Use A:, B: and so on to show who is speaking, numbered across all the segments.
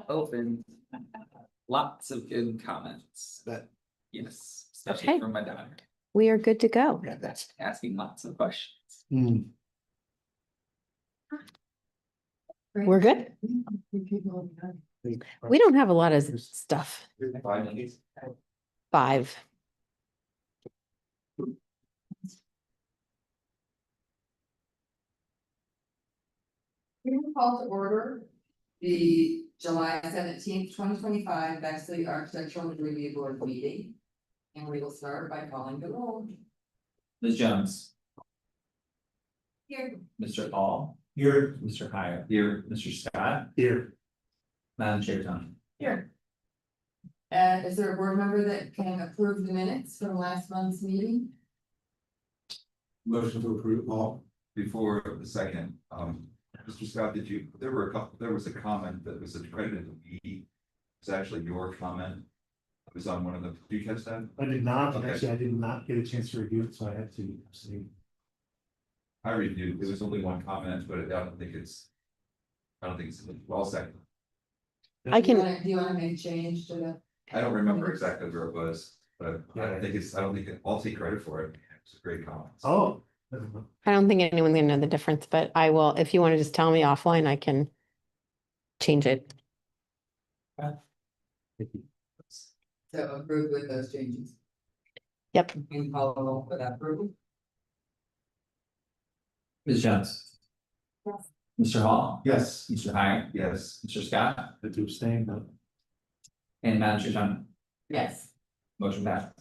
A: opened. Lots of good comments,
B: But
A: yes, especially
C: Okay.
A: from my daughter,
C: We are good to go.
B: yeah, that's.
A: asking lots of questions.
C: We're good. We don't have a lot of stuff.
A: 5 minutes.
C: 5.
D: We will call to order the July 17th, 2025 Bexley Architectural Review Board meeting. And we will start by calling the roll.
A: Ms. Jones.
D: Here.
A: Mr. Hall.
B: Here.
A: Mr. Hire. Here. Mr. Scott.
B: Here.
A: Madam Chair Tony.
D: Here. And is there a board member that can approve the minutes from last month's meeting?
E: Motion to approve all. Before the second, Mr. Scott, there was a comment that was accredited to me. It's actually your comment. It was on one of the, did you catch that?
B: I did not,
E: Okay.
B: actually, I did not get a chance to review it, so I had to see.
E: I reviewed, there was only one comment, but I don't think it's well second.
C: I
D: Do you
C: can,
D: wanna- do you want to make a change to the?
E: I don't remember exactly where it was, but I'll take credit for it. It's a great comment.
B: Oh.
C: I don't think anyone's gonna know the difference, but I will, if you want to just tell me offline, I can change it.
D: So approve with those changes.
C: Yep.
D: And call the roll for that approval.
A: Ms. Jones.
D: Yes.
A: Mr. Hall.
B: Yes.
A: Mr. Hire.
E: Yes.
A: Mr. Scott.
B: I do abstain, but.
A: And Madam Chair Tony.
D: Yes.
A: Motion passed.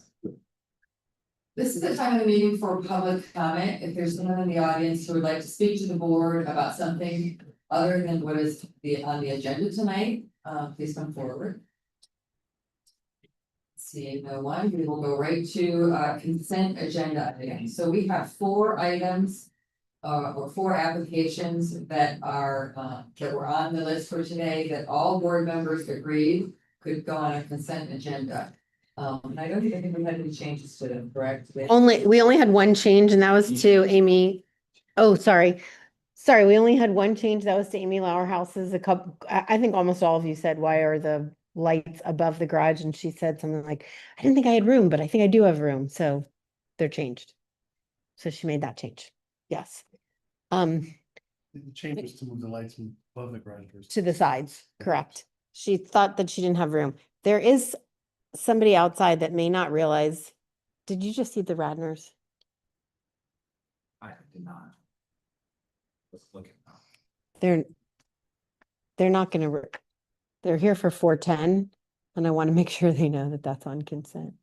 D: This is the time of the meeting for public comment. If there's someone in the audience who would like to speak to the board about something other than what is on the agenda tonight, please come forward. Seeing no one, we will go right to consent agenda items. So we have 4 items or 4 applications that are that were on the list for today that all board members agreed could go on a consent agenda. And I don't even think we had any changes to them, correct?
C: We only had one change and that was to Amy. Oh, sorry. We only had one change. That was to Amy Lauerhouse's. I think almost all of you said, why are the lights above the garage? And she said something like, I didn't think I had room, but I think I do have room. So they're changed. So she made that change. Yes.
B: The change was to move the lights above the garage doors.
C: To the sides, correct. She thought that she didn't have room. There is somebody outside that may not realize. Did you just see the Radners?
A: I did not. Let's look at.
C: They're not gonna, they're here for 4:10, and I want to make sure they know that that's on consent.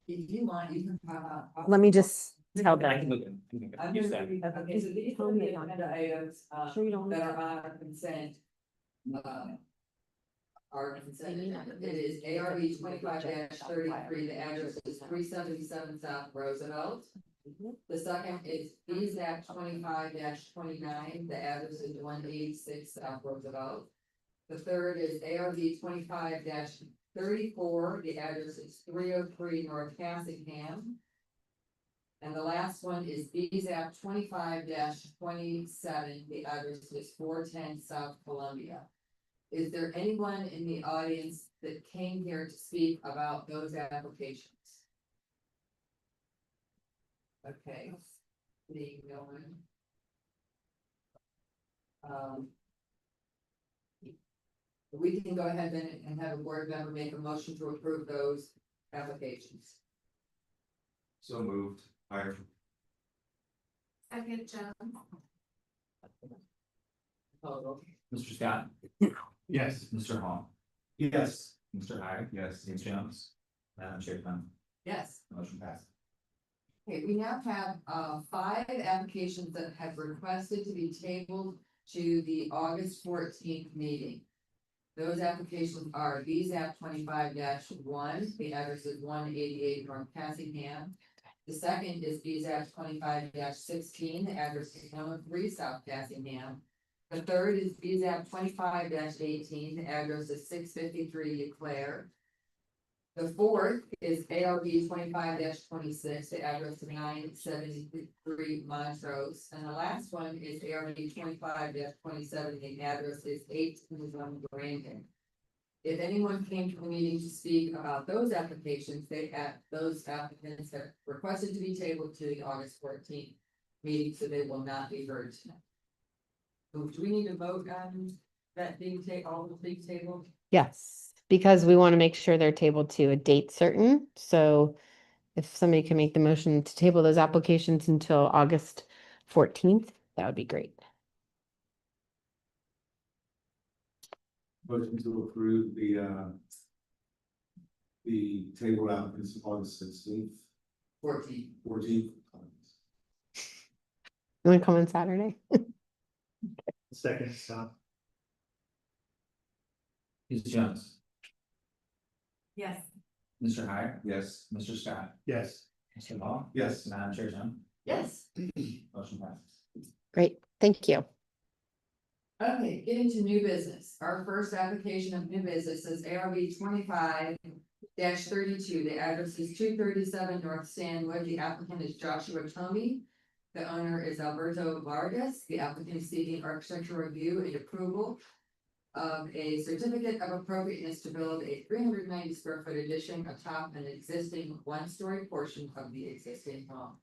D: If you want, you can pop out.
C: Let me just tell
A: I can
C: them.
A: look at.
D: I'm
A: You
D: gonna
A: said.
D: read- Okay, so these are the agenda items
C: Sure you don't
D: that
C: want
D: are on our consent. Our consent agenda. It is ARB 25-33, the address is 377 South Roosevelt. The second is BZAC 25-29, the address is 186 South Roosevelt. The third is ARB 25-34, the address is 303 North Cassingham. And the last one is BZAC 25-27, the address is 410 South Columbia. Is there anyone in the audience that came here to speak about those applications? Okay, seeing no one. We can go ahead then and have a board member make a motion to approve those applications.
E: So moved. Hire.
D: Second, John.
A: Mr. Scott.
B: Yes.
A: Mr. Hall.
B: Yes.
A: Mr. Hire.
E: Yes.
A: Ms. Jones. Madam Chair Tony.
D: Yes.
A: Motion passed.
D: Okay, we now have 5 applications that have requested to be tabled to the August 14th meeting. Those applications are BZAP 25-1, the address is 188 North Cassingham. The second is BZAP 25-16, the address is 103 South Cassingham. The third is BZAP 25-18, the address is 653 Eclair. The fourth is ARB 25-26, the address is 973 Montrose. And the last one is ARB 25-27, the address is 821 Brandon. If anyone came to the meeting to speak about those applications, those applicants have requested to be tabled to the August 14th meeting, so they will not be heard tonight. So do we need to vote on that being all the being tabled?
C: Yes, because we want to make sure they're tabled to a date certain. So if somebody can make the motion to table those applications until August 14th, that would be great.
B: Motion to approve the table applicants August 16th,
D: 14th.
B: 14th.
C: You want to come on Saturday?
B: Second, stop.
A: Ms. Jones,
D: Yes.
A: Mr. Hyde,
E: Yes.
A: Mr. Scott,
B: Yes.
A: Mr. Ball.
B: Yes.
A: Madam Chair, Jim,
D: Yes.
A: motion passes.
C: Great, thank you.
D: Okay, getting to new business. Our first application of new business is ARB 25-32. The address is 237 North Stanwood. The applicant is Joshua Tomey. The owner is Alberto Vargas. The applicant is seeking architectural review and approval of a certificate of appropriateness to build a 390 square foot addition atop an existing one-story portion of the existing home.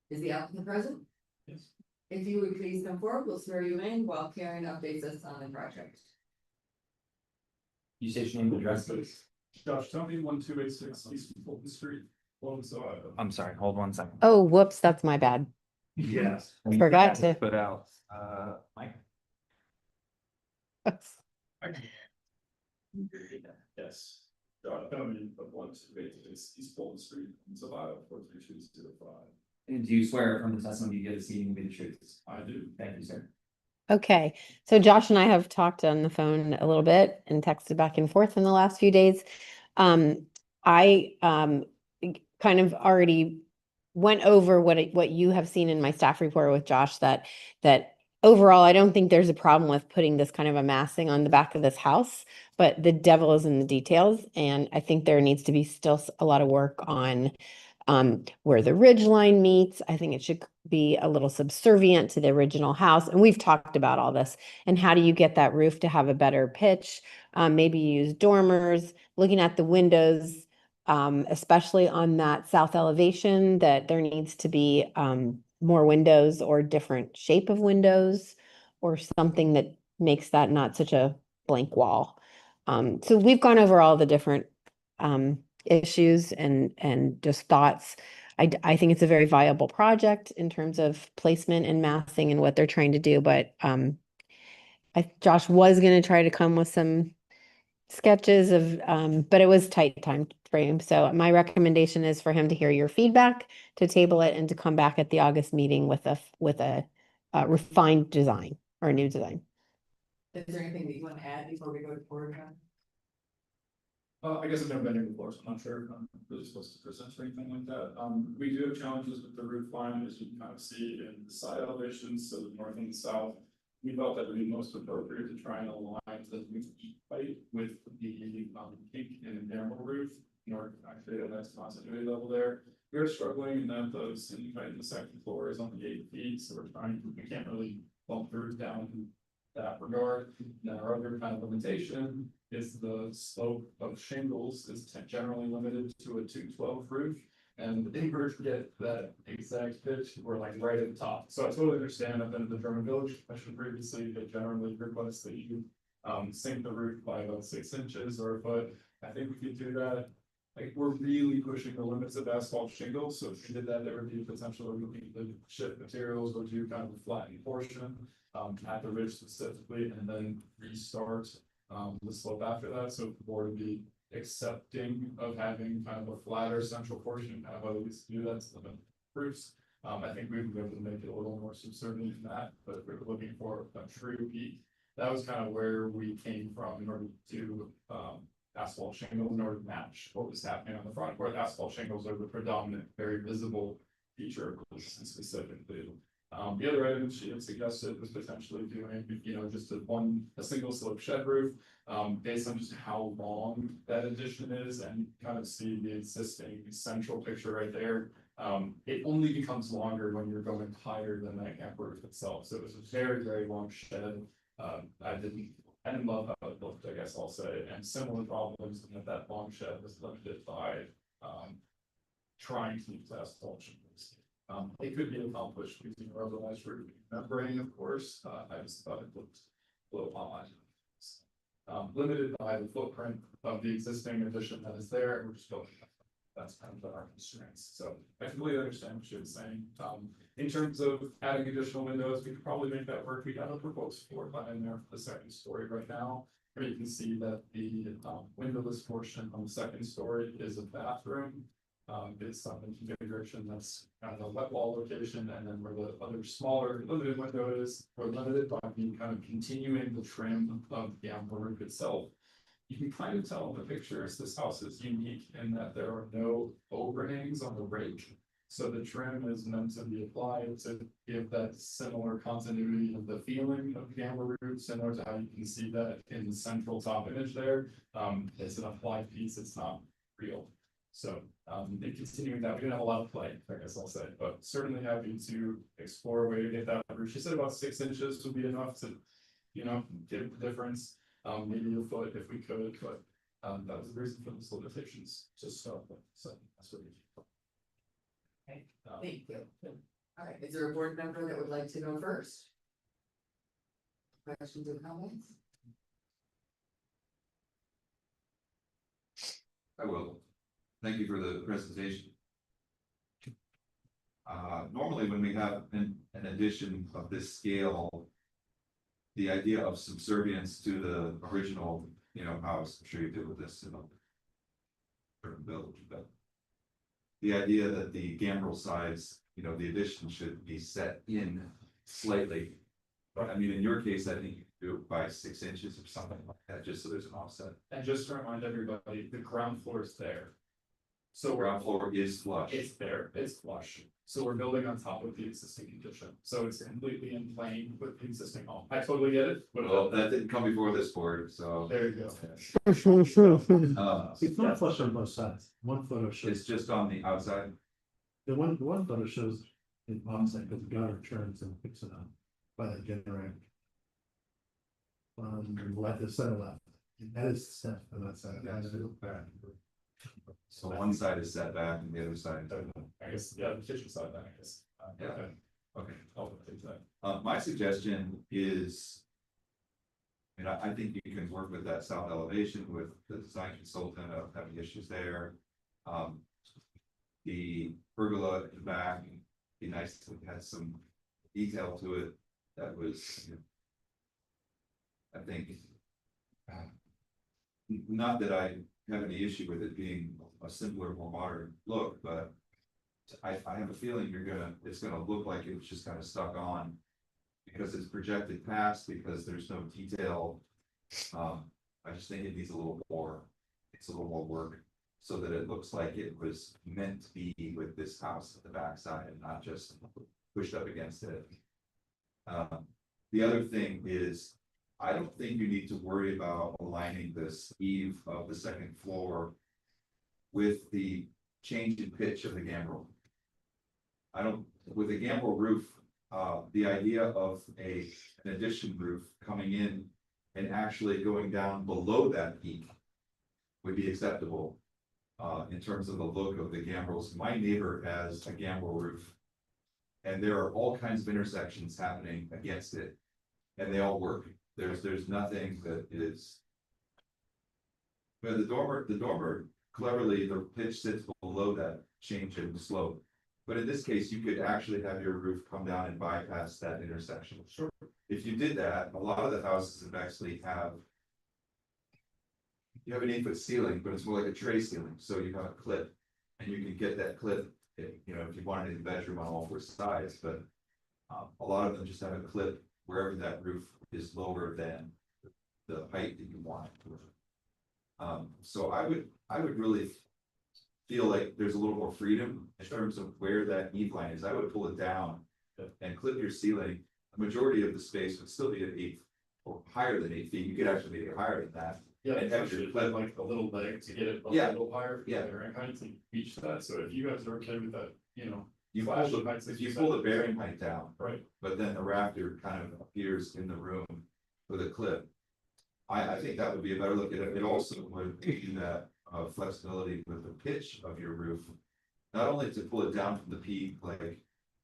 D: Is the applicant present?
A: Yes.
D: If you would please come forward, we'll swear you in while Karen updates us on the project.
A: You say your name and address, please.
F: Josh, tell me 1286 East Fulton Street, Columbus, Ohio.
A: I'm sorry, hold 1 second.
C: Oh, whoops, that's my bad.
B: Yes.
A: We
C: Forgot to.
A: Put out, Mike.
F: Yes. Josh, tell me of 1286 East Fulton Street, Columbus, Ohio, 43205.
A: And do you swear from the testimony you give this evening will be the truth?
F: I do.
A: Thank you, sir.
C: Okay, so Josh and I have talked on the phone a little bit and texted back and forth in the last few days. I kind of already went over what you have seen in my staff report with Josh, that overall, I don't think there's a problem with putting this kind of a massing on the back of this house, but the devil is in the details. And I think there needs to be still a lot of work on where the ridge line meets. I think it should be a little subservient to the original house. And we've talked about all this. And how do you get that roof to have a better pitch? Maybe use dormers, looking at the windows, especially on that south elevation, that there needs to be more windows or different shape of windows or something that makes that not such a blank wall. So we've gone over all the different issues and just thoughts. I think it's a very viable project in terms of placement and massing and what they're trying to do, but Josh was going to try to come with some sketches of, but it was tight time frame. So my recommendation is for him to hear your feedback, to table it, and to come back at the August meeting with a refined design or a new design.
D: Is there anything that you want to add before we go to board?
F: I guess I've never been here before, so I'm not sure if I'm really supposed to present or anything like that. We do have challenges with the roof line, as you can kind of see in the side elevations, so the north and the south. We felt that it would be most appropriate to try and align the roof height with the pink and emerald roof in order to actually have that continuity level there. We're struggling in that the ceiling height in the second floor is only 8 feet, so we can't really bump the roof down in that regard. Now, our other kind of limitation is the slope of shingles is generally limited to a 212 roof. And in order to get that exact pitch, we're like right at the top. So I totally understand. I've been at the German Village Commission previously. They generally request that you sink the roof by about 6 inches or a foot. I think we could do that. Like, we're really pushing the limits of asphalt shingles. So if we did that, there would be potential of looking to shift materials or do kind of a flattened portion at the ridge specifically, and then restart the slope after that. So if the board would be accepting of having kind of a flatter central portion, kind of at least do that to the roofs. I think we would be able to make it a little more subservient than that, but if we were looking for a true peak, that was kind of where we came from in order to asphalt shingles in order to match what was happening on the front, where the asphalt shingles are the predominant, very visible feature of this specifically. The other item she had suggested was potentially doing, just a single slope shed roof, based on just how long that addition is, and kind of see the existing central picture right there. It only becomes longer when you're going higher than that camp roof itself. So it was a very, very long shed. I didn't I didn't love how it looked, I guess I'll say, and similar problems in that long shed was limited by, trying to use asphalt shingles. It could be accomplished using rubberized roof membrane, of course, I just thought it looked a little odd. Limited by the footprint of the existing addition that is there, and we're just building. That's kind of our constraints, so I completely understand what you're saying. In terms of adding additional windows, we could probably make that work. We got a proposed floor plan in there for the second story right now. Where you can see that the windowless portion on the second story is a bathroom. It's on the configuration that's kind of a wet wall location, and then where the other smaller limited window is, we're limited by being kind of continuing the trim of the gambrel roof itself. You can kind of tell in the pictures, this house is unique in that there are no overhangs on the rake. So the trim is meant to be applied to give that similar continuity of the feeling of the gambrel roof, similar to how you can see that in the central top image there. It's an applied piece, it's not real. So, in continuing that, we didn't have a lot of play, I guess I'll say, but certainly happy to explore a way to get that roof. She said about 6 inches would be enough to, get the difference. Maybe a foot if we could, but, that was the reason for the limitations to start with, so that's what we.
D: Okay, thank you. All right, is there a board member that would like to go first? Questions or comments?
E: I will. Thank you for the presentation. Normally when we have an addition of this scale, the idea of subservience to the original, house, I'm sure you did with this, village, but the idea that the gambrel size, the addition should be set in slightly. But I mean, in your case, I think you could do it by 6 inches or something like that, just so there's an offset.
F: And just to remind everybody, the ground floor is there. So
E: So ground floor is flush.
F: it's there, it's flush. So we're building on top of the existing condition. So it's completely in plane with the existing home. I totally get it. But
E: Well, that didn't come before this board, so,
F: there you go.
B: It's not flush on both sides. One photo
E: it's
B: shows,
E: just on the outside.
B: the one photo shows it offset because the gutter turns and picks it up by the generator. Left, the center left. That is set on that side. That is bad.
E: So one side is set back and the other side.
F: I guess, yeah, the kitchen side then, I guess.
E: Yeah.
F: Okay.
E: Okay.
F: I'll take that.
E: My suggestion is. I think you can work with that south elevation with the design consultant of having issues there. The pergola in the back, be nice to have some detail to it. That was. I think. Not that I have any issue with it being a simpler, more modern look, but. I have a feeling it's gonna look like it's just kind of stuck on. Because it's projected past, because there's no detail. I just think it needs a little more, it's a little more work. So that it looks like it was meant to be with this house at the backside and not just pushed up against it. The other thing is, I don't think you need to worry about aligning this eave of the second floor. With the change in pitch of the gambrel. With a gambrel roof, the idea of an addition roof coming in and actually going down below that peak would be acceptable. In terms of the look of the gambrels, my neighbor has a gambrel roof. And there are all kinds of intersections happening against it. And they all work. There's nothing that is. But the dormer cleverly, the pitch sits below that change in slope. But in this case, you could actually have your roof come down and bypass that intersection.
F: Sure.
E: If you did that, a lot of the houses in Bexley have. You have an 8-foot ceiling, but it's more like a tray ceiling, so you have a clip. And you can get that clip, if you wanted a bedroom on all 4 sides, but. A lot of them just have a clip wherever that roof is lower than the height that you want. So I would really. Feel like there's a little more freedom in terms of where that eave line is. I would pull it down and clip your ceiling. The majority of the space would still be at 8 or higher than 8 feet. You could actually make it higher than that.
F: Yeah,
E: And have your
F: clip like a little leg to get it a
E: Yeah.
F: little higher.
E: Yeah.
F: And kind of to reach that. So if you guys are okay with that,
E: You
F: Flash
E: pull
F: heights,
E: if you pull the bearing height down,
F: right.
E: but then the rafter kind of appears in the room with a clip. I think that would be a better look at it. It also would give you that flexibility with the pitch of your roof. Not only to pull it down from the peak, like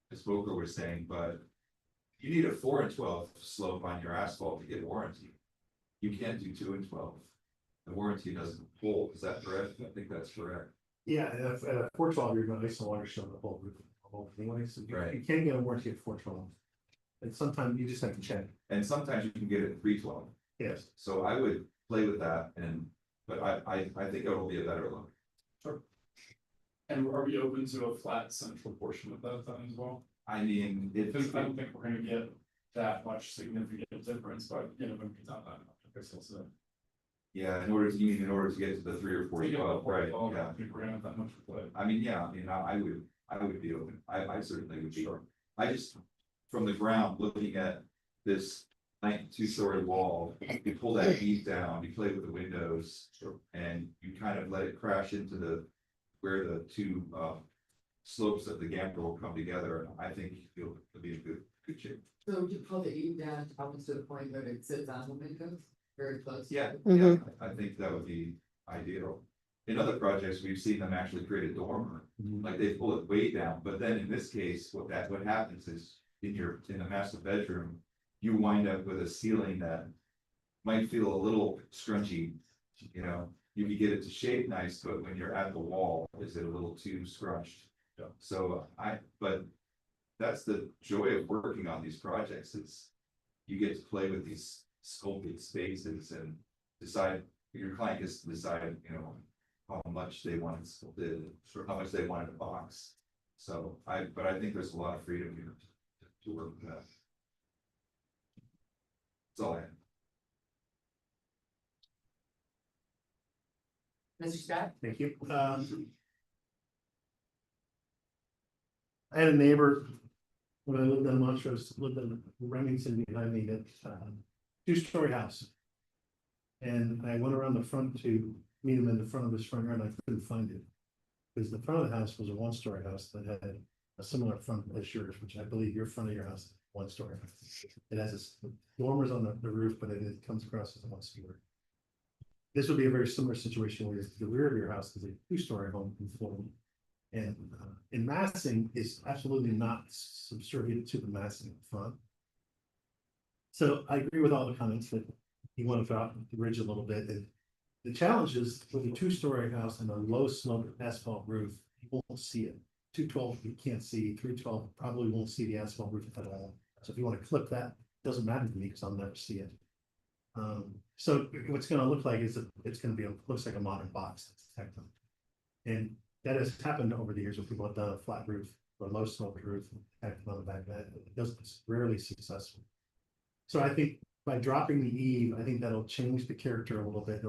E: Ms. Boker was saying, but you need a 4 and 12 slope on your asphalt to get warranty. You can't do 2 and 12. The warranty doesn't hold. Is that correct? I think that's correct.
B: Yeah, and at a 412, you're gonna ice and water show the whole roof. Anyway, so
E: Right.
B: you can't get a warranty at 412. And sometimes you just have to check.
E: And sometimes you can get it at 312.
B: Yes.
E: So I would play with that but I think it'll be a better look.
F: And are we open to a flat central portion of that then as well?
E: I mean,
F: Because I don't think we're gonna get that much significant difference, but you know, when we not that much, I guess I'll say.
E: yeah, in order to get to the 3 or 4,
F: To get the
E: 12, right,
F: whole- I
E: yeah.
F: don't think we're gonna have that much to play.
E: I mean, yeah, I would be open. I certainly would be. I just, from the ground, looking at this 2-story wall, you pull that beam down, you play with the windows. And you kind of let it crash into where the two slopes of the gambrel will come together, and I think it'll be a good shape.
D: So to pull the eave down almost to the point that it sits on the windows, very close.
E: Yeah,
C: Mhm.
E: I think that would be ideal. In other projects, we've seen them actually create a dormer, like they pull it way down, but then in this case, what happens is in the master bedroom, you wind up with a ceiling that might feel a little scrunchy, you know, you can get it to shape nice, but when you're at the wall, is it a little too scrunched?
F: Yeah.
E: So but that's the joy of working on these projects, is you get to play with these sculpted spaces and your client gets to decide, you know, how much they want it sculpted, or how much they want it in a box. So but I think there's a lot of freedom here to work with that. That's all I have.
D: Mr. Scott?
B: Thank you. I had a neighbor when I lived in Montrose, lived in Remington behind me, that 2-story house. And I went around the front to meet him in the front of his front yard, and I couldn't find it. Because the front of the house was a 1-story house that had a similar front as yours, which I believe your front of your house is 1-story. It has dormers on the roof, but it comes across as a 1-story. This would be a very similar situation where the rear of your house is a 2-story home in Florida. And in massing is absolutely not subservient to the massing in front. So I agree with all the comments that you want to out the ridge a little bit. And the challenge is with a 2-story house and a low slope asphalt roof, you won't see it. 212 you can't see, 312 probably won't see the asphalt roof at all. So if you want to clip that, it doesn't matter to me because I'll never see it. So what's going to look like is it's going to be looks like a modern box that's tectonic. And that has happened over the years when people have done a flat roof or a low sloped roof and on the back of that. It's rarely successful. So I think by dropping the eave, I think that'll change the character a little bit.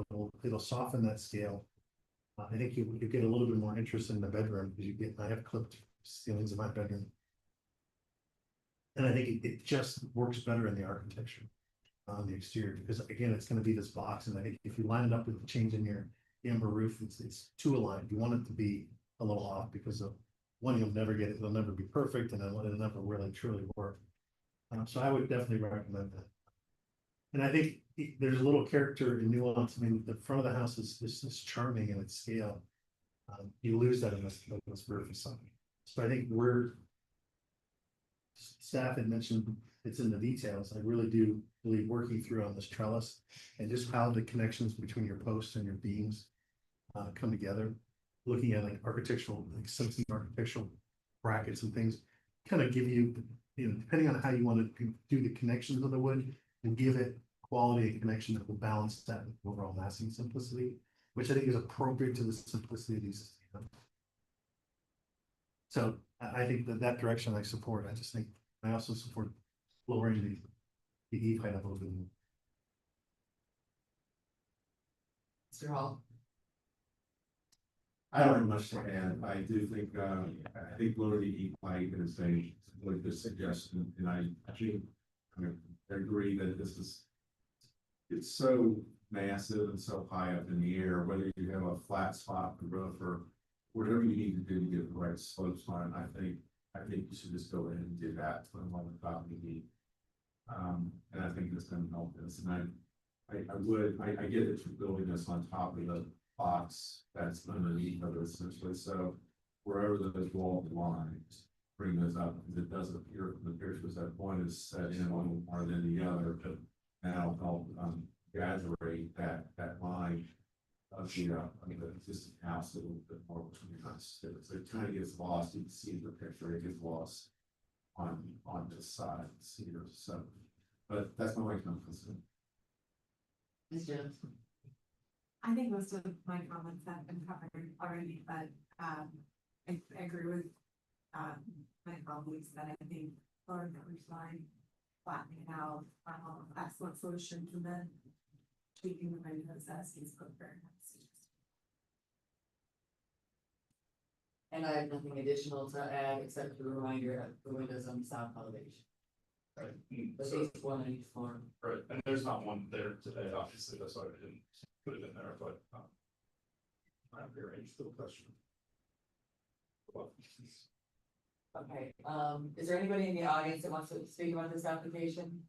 B: It'll soften that scale. I think you get a little bit more interest in the bedroom because I have clipped ceilings in my bedroom. And I think it just works better in the architecture on the exterior, because again, it's going to be this box. And I think if you line it up with the change in your amber roof, it's too aligned. You want it to be a little off because of one, you'll never get it, it'll never be perfect, and then it'll never really truly work. So I would definitely recommend that. And I think there's a little character and nuance. I mean, the front of the house is charming in its scale. You lose that in this roof facade. So I think staff had mentioned it's in the details. I really do believe working through on this trellis and just how the connections between your posts and your beams come together. Looking at like architectural, like some architectural brackets and things, kind of give you, depending on how you want to do the connections of the wood, and give it quality and connection that will balance that overall massing simplicity, which I think is appropriate to the simplicity of these. So I think that direction I support. I just think I also support lowering the eave height a little bit more.
D: Mr. Hall?
G: I don't have much to add. I do think, I think lowering the eave height is a really good suggestion, and I think I agree that it's so massive and so high up in the air, whether you have a flat spot in the roof or whatever you need to do to get the right slopes on it. I think you should just go ahead and do that on the top of the eave. And I think it's going to help us. And I get that you're building this on top of the box that's underneath of it essentially, so wherever those wall lines, bring those up, because it does appear from the pictures that one is set in a little more than the other, but now help, exaggerate that line of the, existing house a little bit more between us. So it kind of gets lost, you can see the picture, it gets lost on this side, here, so, but that's my way to concern.
D: Ms. Jones?
H: I think most of my comments have been covered already, but, I agree with, my colleagues that I think lower coverage line, flattening it out, excellent solution to then tweaking the windows as he's put very nice.
D: And I have nothing additional to add except a reminder of the windows on the south elevation.
F: Right.
D: At
F: So,
D: least one on each floor.
F: right, and there's not one there today, obviously, that's why I didn't put it in there, but, I've rearranged the question.
D: Okay, is there anybody in the audience that wants to speak about this application?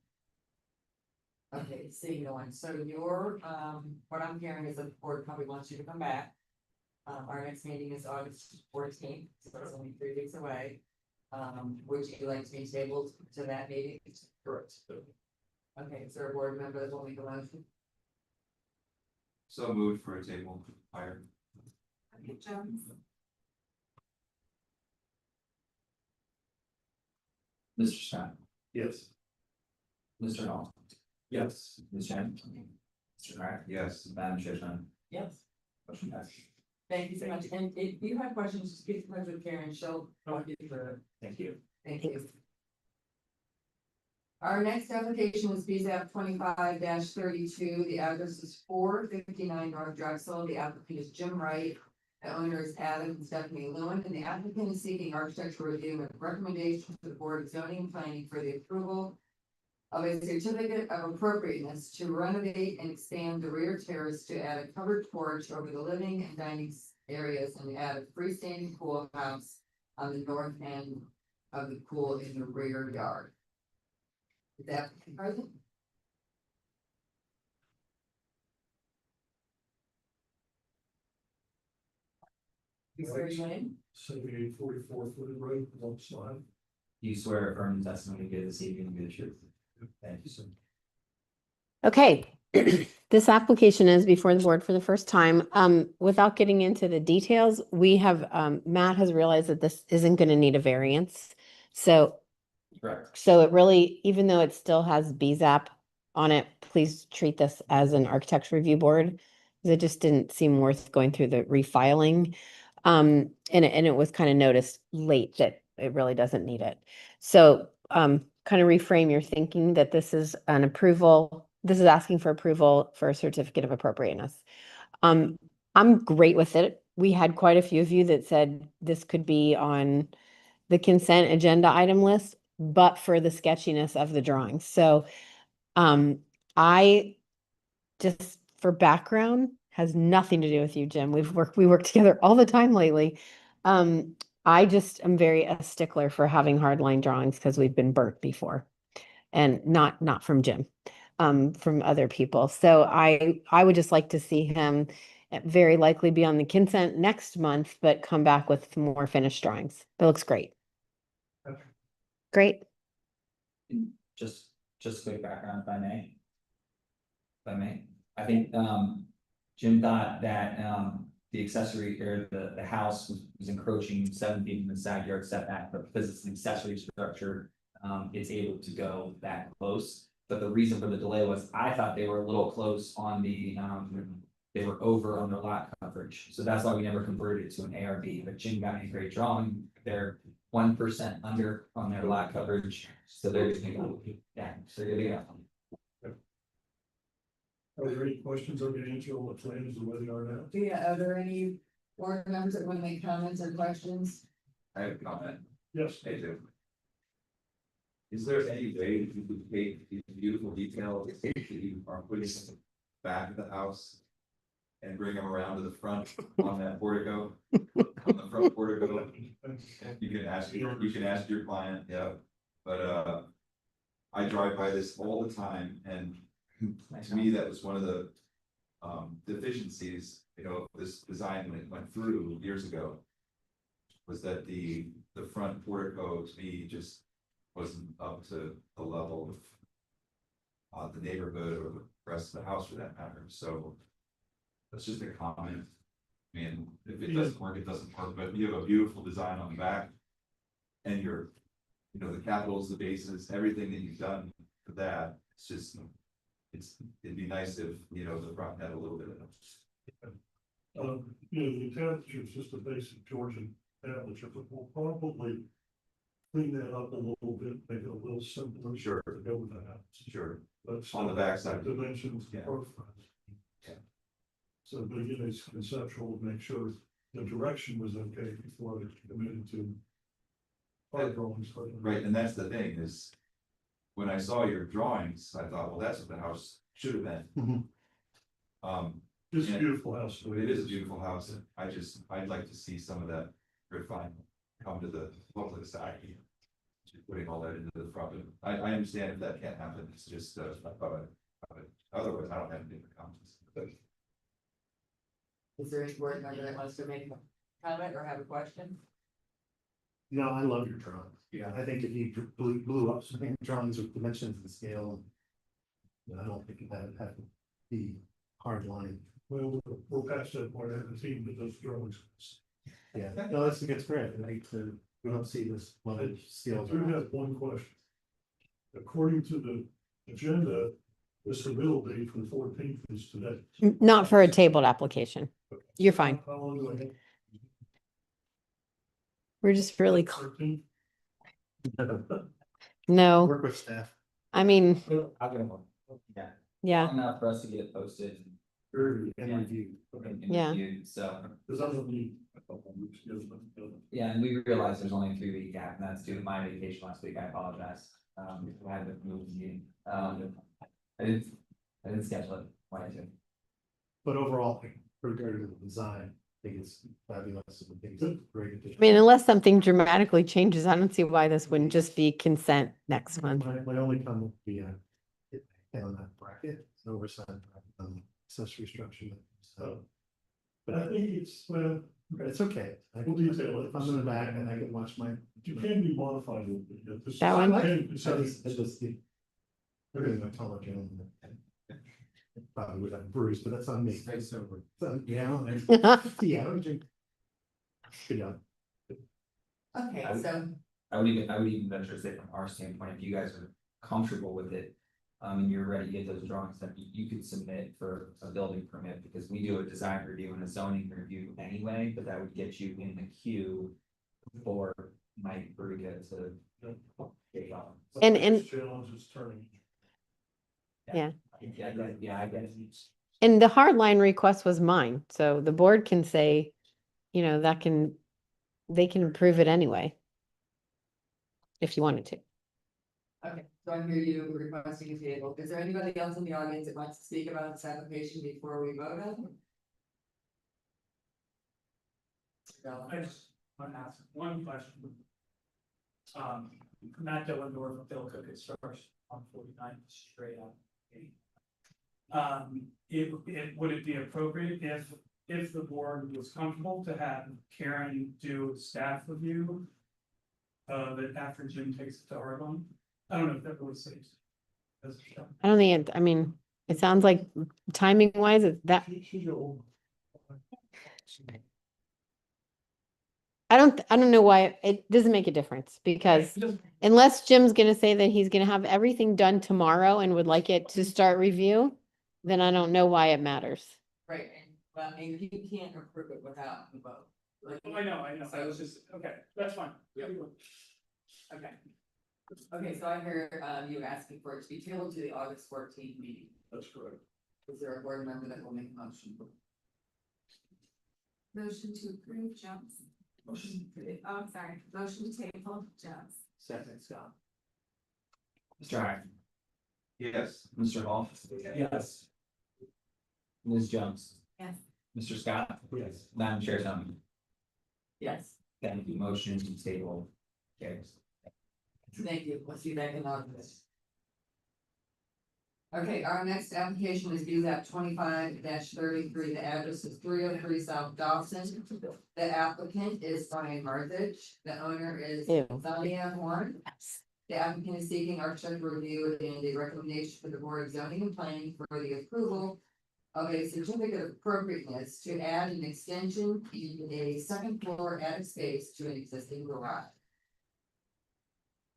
D: Okay, seeing no one, so your, what I'm hearing is that the board probably wants you to come back. Our next meeting is August 14th, so it's only 3 weeks away. Would you like to be tabled to that meeting?
F: Correct.
D: Okay, is there a board member that will make a motion?
E: So moved for a table higher.
H: Okay, Jones,
A: Mr. Scott,
B: Yes.
A: Mr. Hall,
F: Yes.
A: Ms. Chen, Mr. Hart,
E: Yes.
A: Madam Chair,
D: Yes.
A: motion passes.
D: Thank you so much, and if you have questions, just get in touch with Karen, she'll walk you through it.
A: Thank you.
D: Thank you. Our next application was BZAP 25-32. The address is 459 North Drexel. The applicant is Jim Wright. The owner is Adam and Stephanie Lewin, and the applicant is seeking architectural review and recommendation to the Board of Zoning and Planning for the approval of a certificate of appropriateness to renovate and expand the rear terrace to add a covered porch over the living and dining areas and add a freestanding pool house on the north end of the pool in the rear yard. Is that present? You swear your name?
G: 7844 Footed Road, one side.
A: Do you swear affirm the testimony you give this evening to be the truth? Thank you, sir.
C: Okay, this application is before the board for the first time. Without getting into the details, we have, Matt has realized that this isn't gonna need a variance. So
A: Correct.
C: it really, even though it still has BZAP on it, please treat this as an architecture review board. 'Cause it just didn't seem worth going through the refiling. And it was kind of noticed late that it really doesn't need it. So, kind of reframe your thinking that this is an approval. This is asking for approval for a certificate of appropriateness. I'm great with it. We had quite a few of you that said this could be on the consent agenda item list, but for the sketchiness of the drawings. So, I just for background has nothing to do with you, Jim. We work together all the time lately. I just am very a stickler for having hardline drawings because we've been burnt before, and not from Jim, from other people. So I would just like to see him very likely be on the consent next month, but come back with more finished drawings. That looks great.
B: Okay.
C: Great.
A: Just quick background, if I may. If I may, I think, Jim thought that, the accessory or the house was encroaching 7 feet from the side yard setback, but because it's an accessory structure, it's able to go that close. But the reason for the delay was I thought they were a little close on the, they were over on their lot coverage. So that's why we never converted it to an ARB, but Jim got me a great drawing. They're 1% under on their lot coverage, so they're just gonna go, yeah, so they're gonna go.
G: Are there any questions or can answer all the plans the way they are now?
D: Are there any board members that want to make comments or questions?
E: I have a comment.
G: Yes.
E: I do. Is there any way you could take these beautiful details that you are putting in the back of the house and bring them around to the front on that portico? On the front portico, you can ask your client, yeah, but I drive by this all the time and to me, that was one of the deficiencies, of this design when it went through years ago. Was that the front portico to me just wasn't up to the level of the neighborhood or the rest of the house for that matter, so. That's just a comment. I mean, if it doesn't work, it doesn't work, but you have a beautiful design on the back. And the capitals, the bases, everything that you've done for that, it's just, it'd be nice if, the front had a little bit of.
B: The temperature is just a basic Georgian temperature, but we'll probably clean that up a little bit, make it a little simpler.
E: Sure.
B: To go with the house.
E: Sure.
B: But
E: On the backside.
B: dimensions.
E: Yeah.
B: Profile.
E: Yeah.
B: So, but again, it's conceptual, to make sure the direction was okay before they committed to. Our drawings.
E: Right, and that's the thing is, when I saw your drawings, I thought, well, that's what the house should have been.
B: Mhm. It's a
E: Yeah.
B: beautiful house.
E: It is a beautiful house, I'd like to see some of that refinement come to the public side. Putting all that into the front, I understand if that can't happen, it's just, otherwise I don't have any comments.
D: Is there any board member that wants to make a comment or have a question?
B: No, I love your drawings. Yeah, I think if you blew up some drawings with dimensions and scale. I don't think that would have to be hard line. Well, we'll pass that part of the team with those drawings. Yeah, no, that's great. We don't see this level of scale. I do have one question. According to the agenda, this middle date for the 14th is today.
C: Not for a tabled application. You're fine.
B: How long do I have?
C: We're just really,
B: 13?
C: no,
B: Work with staff.
C: I mean,
A: I'll get one. Yeah.
C: yeah,
A: Long enough for us to get it posted.
B: And review.
A: and
C: Yeah.
A: reviewed, so,
B: Because I'm gonna need a couple of weeks.
A: yeah, and we realized there's only a 3-week gap, and that's due to my vacation last week, I apologize. I had to move the meeting, I didn't schedule it, wanted to.
B: But overall, regarding to the design, I think it's fabulous. I think it's a great addition.
C: I mean, unless something dramatically changes, I don't see why this wouldn't just be consent next month.
B: My only comment would be, on that bracket, it's an oversized bracket on the accessory structure. So. But I think it's okay. We'll detail it. If I'm in the back and I can watch my. You can be modified a little bit.
C: That one?
B: They're gonna go taller gentleman. Probably would have bruised, but that's on me. Stay sober. Yeah. Yeah. Good job.
D: Okay, so,
A: I would even venture to say from our standpoint, if you guys are comfortable with it. And you're ready to get those drawings, then you could submit for a building permit, because we do a design review and a zoning review anyway, but that would get you in the queue. For Mike Briga to. take on.
C: And-
B: Challenge is turning.
C: Yeah.
A: Yeah, I get it.
C: And the hard line request was mine, so the board can say, they can approve it anyway. If you wanted to.
D: okay, so I hear you requesting a table. Is there anybody else in the audience that wants to speak about this application before we vote on it?
I: I just want to ask one question. Matt Dillendorf from Phil Cook Construction on 49th straight up. Would it be appropriate if the board was comfortable to have Karen do a staff review? That after Jim takes it to Argonne? I don't know if that really saves.
C: I don't think I mean, it sounds like timing wise,
B: She's old.
C: I don't know why, it doesn't make a difference, because unless Jim's gonna say that he's gonna have everything done tomorrow and would like it to start review, then I don't know why it matters.
D: Right, and, well, I mean, you can't approve it without the vote. Like,
I: I know, I was just, okay, that's fine. Okay.
D: okay, so I hear, you asking for it to be tabled to the August 14th meeting.
B: That's correct.
D: Is there a board member that will make a motion?
H: Motion to approve Jones. Oh, I'm sorry, motion to table Jones.
B: Second, Scott.
A: Mr. Hyde,
E: Yes.
A: Mr. Hall.
B: Yes.
A: Ms. Jones,
H: Yes.
A: Mr. Scott,
B: Yes.
A: Madam Chair, Tony.
D: Yes,
A: Thank you, motion to table. Carries.
D: thank you. We'll see you back in August. Okay, our next application is BZAP 25-33. The address is 303 South Dawson. The applicant is Brian Marthich. The owner is
C: Ew.
D: Zania Horn. The applicant is seeking architectural review and a recommendation for the Board of Zoning and Planning for the approval of a certificate of appropriateness to add an extension in a second floor attic space to an existing garage.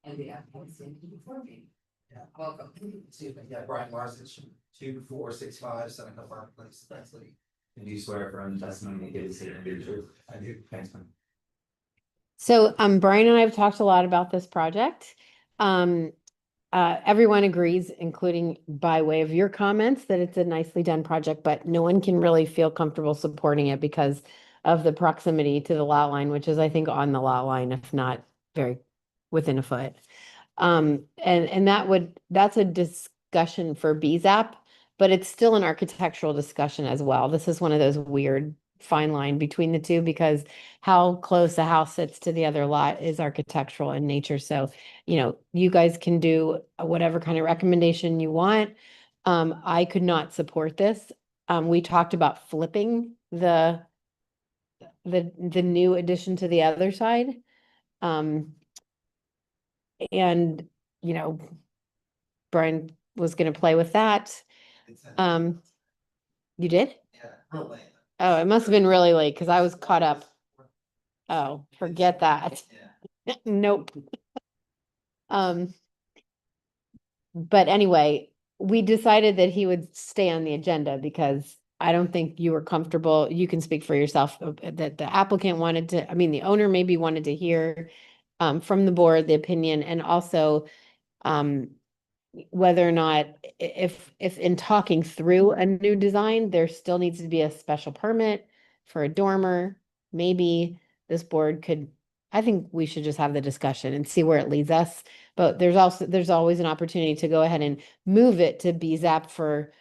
D: And the applicant is seeking before me.
J: Yeah.
D: Welcome.
J: Excuse me, yeah, Brian Marsich, 2465 Seneca Park Place, Bexley.
A: And you swear from the testimony you give is the truth?
J: I do.
A: Thanks, man.
C: So, Brian and I have talked a lot about this project. Everyone agrees, including by way of your comments, that it's a nicely done project, but no one can really feel comfortable supporting it because of the proximity to the lot line, which is, I think, on the lot line, if not very within a foot. And that's a discussion for BZAP, but it's still an architectural discussion as well. This is one of those weird fine line between the two because how close a house sits to the other lot is architectural in nature. So, you guys can do whatever kind of recommendation you want. I could not support this. We talked about flipping the new addition to the other side. And, Brian was gonna play with that. You did?
J: Yeah, real late.
C: Oh, it must have been really late because I was caught up. Oh, forget that.
J: Yeah.
C: Nope. But anyway, we decided that he would stay on the agenda because I don't think you were comfortable. You can speak for yourself that the applicant wanted to, the owner maybe wanted to hear from the board, the opinion, and also whether or not if in talking through a new design, there still needs to be a special permit for a dormer. Maybe this board could, I think we should just have the discussion and see where it leads us. But there's always an opportunity to go ahead and move it to BZAP for,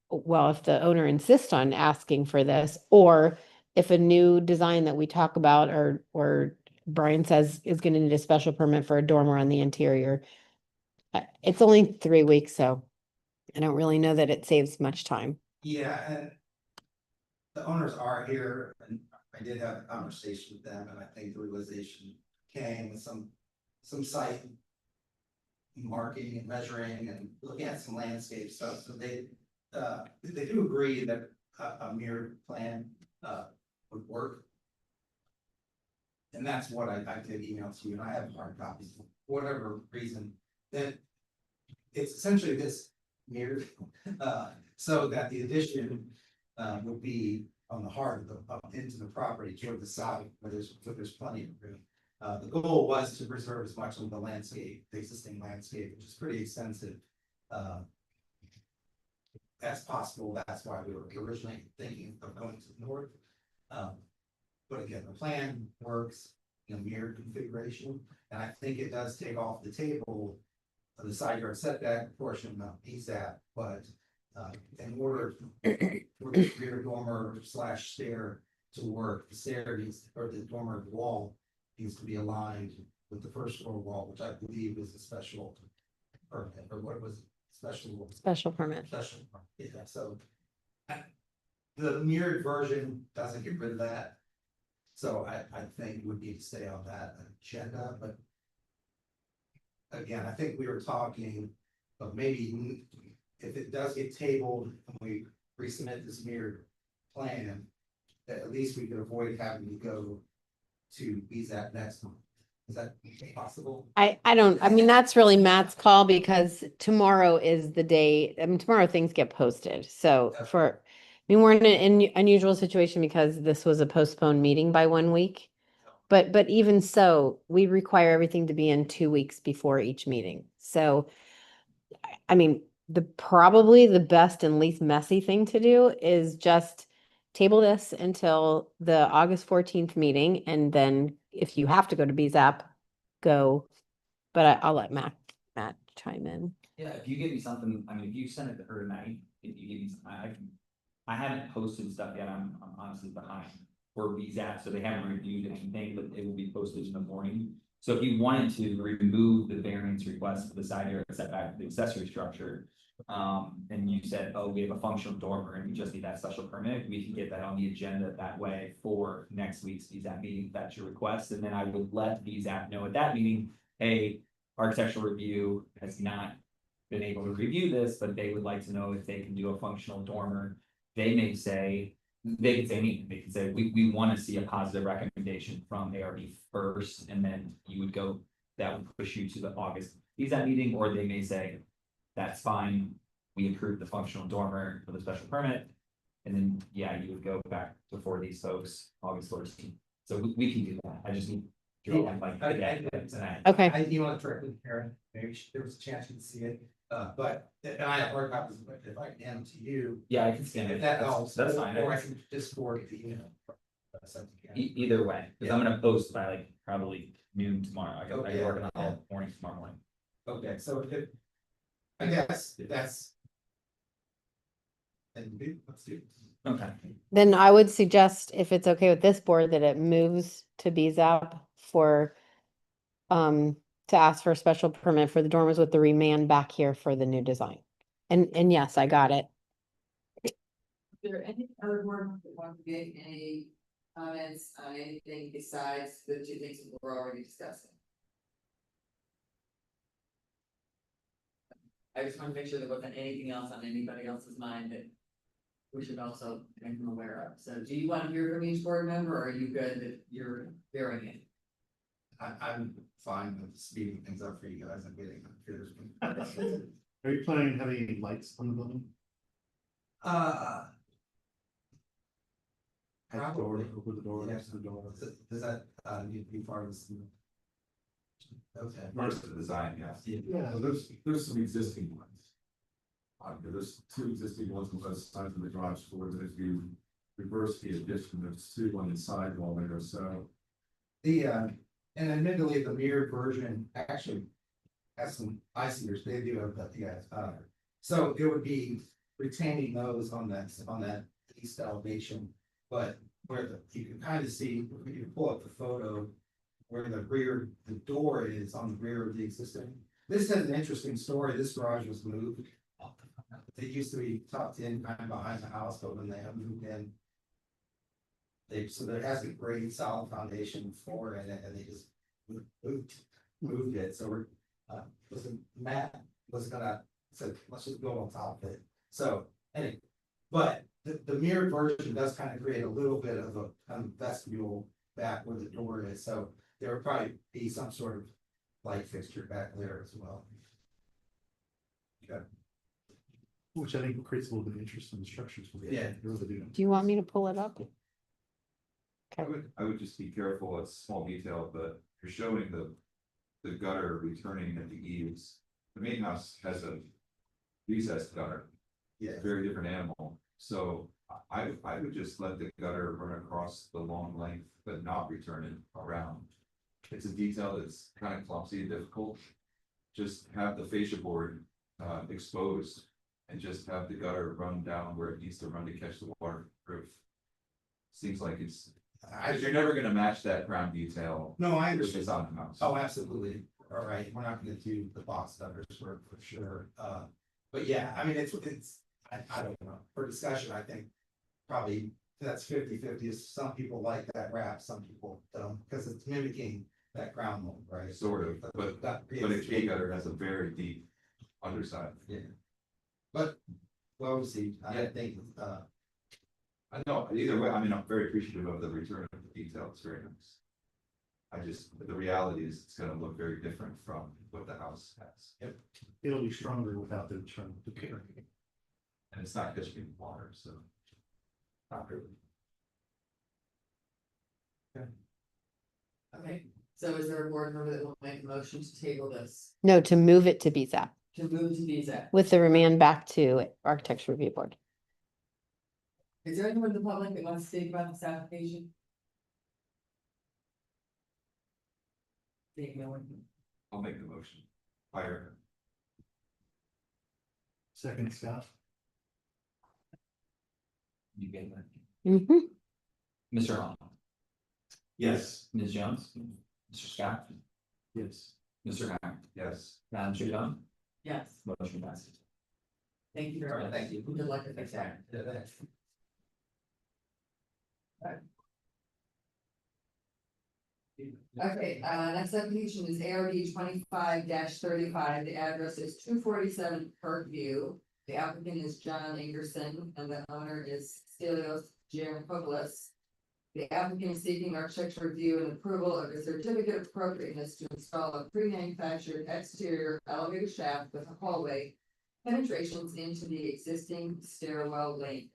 C: well, if the owner insists on asking for this, or if a new design that we talk about or Brian says is going to need a special permit for a dormer on the interior. It's only 3 weeks, so I don't really know that it saves much time.
J: Yeah, and the owners are here, and I did have a conversation with them, and I think the realization came with some site marking and measuring and looking at some landscape stuff, so they do agree that a mirrored plan would work. And that's what I did email to you, and I have hard copies, for whatever reason, that it's essentially this mirror, so that the addition would be on the heart of up into the property toward the side where there's plenty of room. The goal was to preserve as much of the landscape, the existing landscape, which is pretty extensive, as possible. That's why we were originally thinking of going to the north. But again, the plan works in a mirrored configuration, and I think it does take off the table of the side yard setback portion of BZAP, but in order for the rear dormer / stair to work, the stair needs, or the dormer wall needs to be aligned with the first floor wall, which I believe is a special permit, or what was it?
C: Special permit.
J: Special, yeah, so the mirrored version doesn't get rid of that. So I think would need to stay on that agenda, but again, I think we were talking of maybe if it does get tabled and we resubmit this mirrored plan, that at least we could avoid having to go to BZAP next month. Is that possible?
C: That's really Matt's call because tomorrow is the day, tomorrow things get posted. So we're in an unusual situation because this was a postponed meeting by 1 week. But even so, we require everything to be in 2 weeks before each meeting. So, probably the best and least messy thing to do is just table this until the August 14th meeting. And then if you have to go to BZAP, go. But I'll let Matt chime in.
A: Yeah, if you give me something, if you send it to her tonight, if you give me, I haven't posted stuff yet, I'm honestly behind for BZAP, so they haven't reviewed anything, but it will be posted in the morning. So if you wanted to remove the variance request for the side yard setback, the accessory structure, and you said, oh, we have a functional dormer and we just need that special permit, we can get that on the agenda that way for next week's VSAP meeting, if that's your request, and then I would let VSAP know at that meeting, hey, architectural review has not been able to review this, but they would like to know if they can do a functional dormer. They may say, they could say anything, they could say, we want to see a positive recommendation from ARB first, and then you would go, that would push you to the August VSAP meeting, or they may say, that's fine, we approved the functional dormer for the special permit. And then, yeah, you would go back before these folks, August 14th. So we can do that, I just need. to like, tonight.
C: Okay.
J: You want to directly Karen, maybe there was a chance you could see it, but, and I have hard copies, but if I can hand them to you.
A: Yeah, I can scan
J: If
A: it,
J: that
A: that's,
J: helps.
A: that's fine.
J: Or I can just forward it to you.
A: Either way, because I'm gonna post by like probably noon tomorrow, I
J: Okay.
A: work on it all morning tomorrow morning.
J: Okay, so if, I guess that's. And let's do.
A: Okay.
C: Then I would suggest, if it's okay with this board, that it moves to BZAP for to ask for a special permit for the dormers with the remand back here for the new design. And yes, I got it.
D: Is there any other board members that want to make any comments on anything besides the two things that we're already discussing? I just want to make sure there wasn't anything else on anybody else's mind that we should also make them aware of. So do you want to hear from each board member, or are you good that you're hearing it?
J: I'm fine with speeding things up for you guys, I'm getting confused.
B: Are you planning on having any lights on the building? At the door,
J: Probably.
B: over the door,
J: Yeah.
B: next to the door.
J: Does that, need to be part of this? Okay.
E: First the design, yes.
B: Yeah,
G: So there's some existing ones. There's two existing ones on both sides of the garage floor, that if you reverse the addition, there's two on the sidewall there, so.
J: And admittedly, the mirrored version actually has some icers, they do have that, yeah, so it would be retaining those on that east elevation. But where you can kind of see, if you pull up the photo, where the door is on the rear of the existing. This has an interesting story, this garage was moved. It used to be tucked in kind of behind the house, but when they have moved in. So there has a great solid foundation for it, and they just moved it, so we're, Matt was gonna, said, let's just build on top of it. So, anyway, but the mirrored version does kind of create a little bit of a kind of vestibule back where the door is, so there would probably be some sort of light fixture back there as well.
B: Which I think creates a little bit of interest in the structures.
J: Yeah.
B: They really do.
C: Do you want me to pull it up?
E: I would just be careful, it's a small detail, but you're showing the gutter returning at the eaves. The main house has a recessed gutter,
J: Yeah,
E: very different animal, so I would just let the gutter run across the long length, but not return it around. It's a detail that's kind of clumsy and difficult. Just have the fascia board exposed and just have the gutter run down where it needs to run to catch the waterproof. Seems like it's, because you're never gonna match that ground detail.
J: no, I
E: Which
J: understand.
E: is on the house.
J: Oh, absolutely. All right, we're not gonna do the box numbers for sure. But yeah, I mean, it's, I don't know, for discussion, I think probably that's 50-50. Some people like that wrap, some people don't, because it's mimicking that ground mold, right?
E: Sort of, but a K gutter has a very deep underside.
J: Yeah. But, well, we'll see. I think,
E: I know, either way, I mean, I'm very appreciative of the return of the detail, it's very nice. I just, the reality is it's gonna look very different from what the house has.
B: It'll be stronger without the term to carry.
E: And it's not catching water, so. Not really.
D: Okay, so is there a board member that will make a motion to table this,
C: No, to move it to BZAP
D: to move to VSAP?
C: with the remand back to Architecture Review Board.
D: Is there anyone in the public that wants to speak about this application? Seeing no one.
E: I'll make the motion. Fire.
B: Second, Scott.
A: You get that?
C: Mhm.
A: Mr. Hall,
G: Yes.
A: Ms. Jones, Mr. Scott,
B: Yes.
A: Mr. Howard,
E: Yes.
A: Madam Chair Dunn,
D: Yes.
A: motion passes.
D: Thank you very much.
A: Thank you.
D: Good luck with that.
J: Yeah, thanks.
D: Okay, next application is ARD 25-35. The address is 247 Parkview. The applicant is John Ingerson and the owner is Stelios Giancopoulos. The applicant is seeking architecture review and approval of a certificate of appropriateness to install a pre-manufactured exterior elevator shaft with a hallway penetrations into the existing stairwell lane.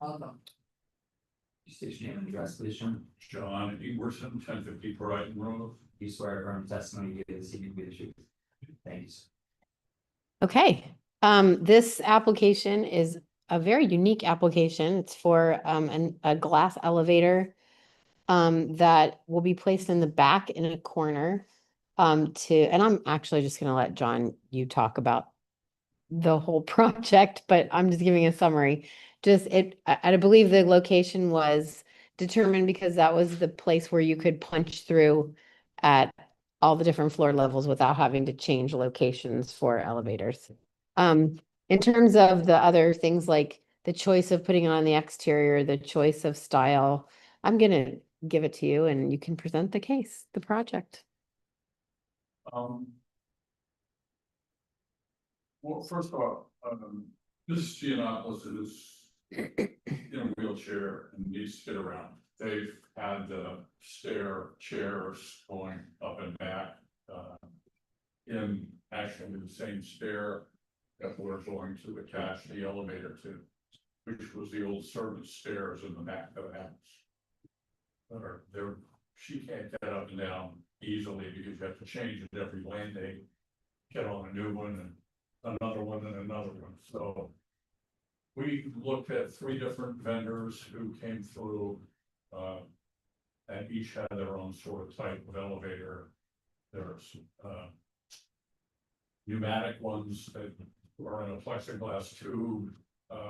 D: Welcome.
A: State your name and address, please, John.
F: John Ingerson, 1050 Brighton Road.
A: You swear affirm the testimony you give this evening will be the truth. Thank you, sir.
C: Okay, this application is a very unique application. It's for a glass elevator that will be placed in the back in a corner and I'm actually just gonna let John, you talk about the whole project, but I'm just giving a summary. I believe the location was determined because that was the place where you could punch through at all the different floor levels without having to change locations for elevators. In terms of the other things like the choice of putting on the exterior, the choice of style, I'm gonna give it to you and you can present the case, the project.
F: Well, first of all, Mrs. Giannopoulos is in a wheelchair and needs to get around. They've had the chairs going up and back, in actually the same stair that we're going to attach the elevator to, which was the old servant stairs in the back of the house. She can't get up and down easily because you have to change it every landing, get on a new one and another one and another one. So we looked at 3 different vendors who came through, and each had their own sort of type of elevator. There's pneumatic ones that are in a plexiglass tube.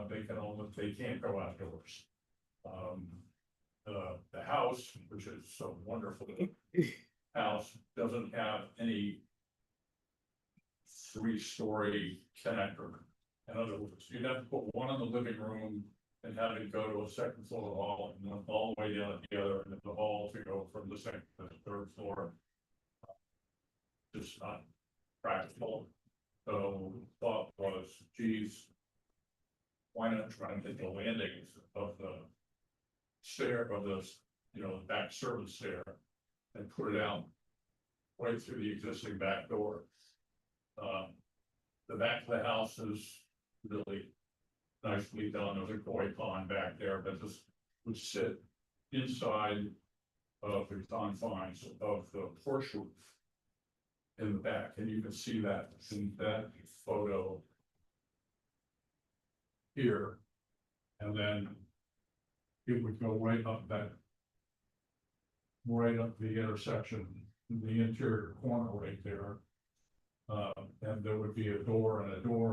F: They can't go outdoors. The house, which is so wonderful house, doesn't have any 3-story connector. In other words, you'd have to put one in the living room and have it go to a 2nd floor hall and then all the way down to the other and then the hall to go from the 2nd to the 3rd floor. Just not practical. So thought was, geez, why not try and get the landings of the stair of this, the back service stair and put it out right through the existing back door. The back of the house is really nicely done. There's a koi pond back there that just would sit inside of the confines of the porch roof in the back, and you can see that in that photo here. And then it would go right up the intersection, in the interior corner right there. And there would be a door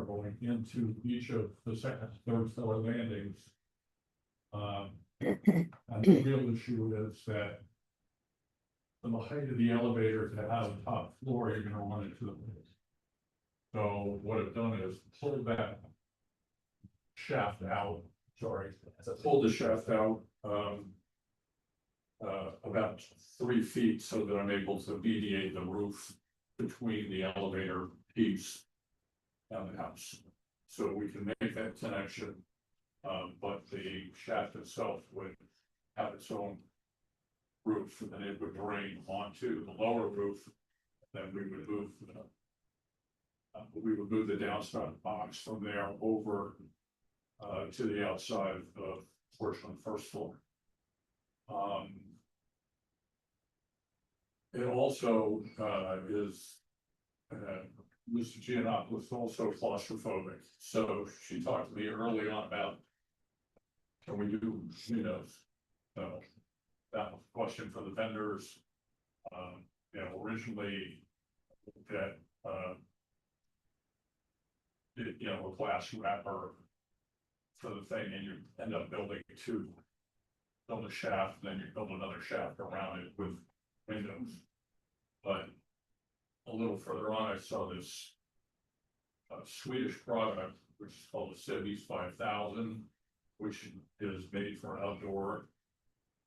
F: going into each of the 2nd, 3rd floor landings. And the real issue is that from the height of the elevator to have the top floor, you're gonna run into the pit. So what I've done is pull that shaft out, pull the shaft out, about 3 feet so that I'm able to mediate the roof between the elevator piece and the house. So we can make that connection, but the shaft itself would have its own roof, and then it would drain onto the lower roof. Then we would move the downspout box from there over to the outside of the portion on the 1st floor. It also is, Mr. Giannopoulos is also claustrophobic. So she talked to me early on about, can we do, that was a question for the vendors. Originally that, a glass wrapper for the thing, and you end up build a shaft, and then you build another shaft around it with windows. But a little further on, I saw this. Swedish product, which is called the Civis 5000, which is made for outdoor.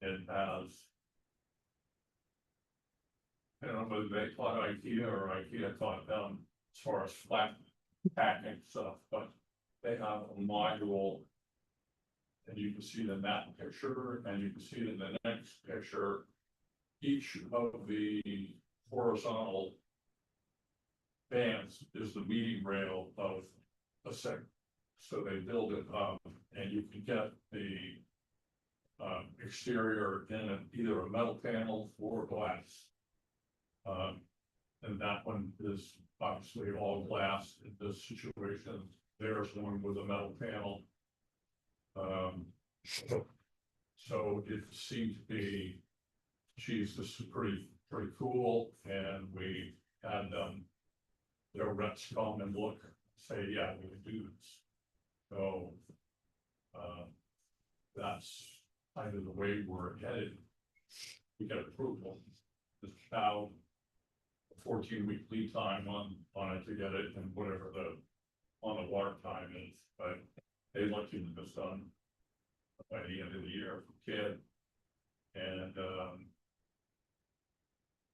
F: It has. I don't know whether they taught IKEA or IKEA taught them as far as flat packing stuff, but they have a module. And you can see it in that picture, and you can see it in the next picture. Each of the horizontal bands is the meeting rail of a segment. So they build it up, and you can get the exterior in either a metal panel or glass. And that one is obviously all glass in this situation. There's one with a metal panel. So it seemed to be, geez, this is pretty cool, and we had their reps come and look, say, yeah, we can do this. So that's kind of the way we're headed. We get approval. It's about a 14-week lead time on it to get it, and whatever the on the water time is, but they'd like to get this done by the end of the year for kid. And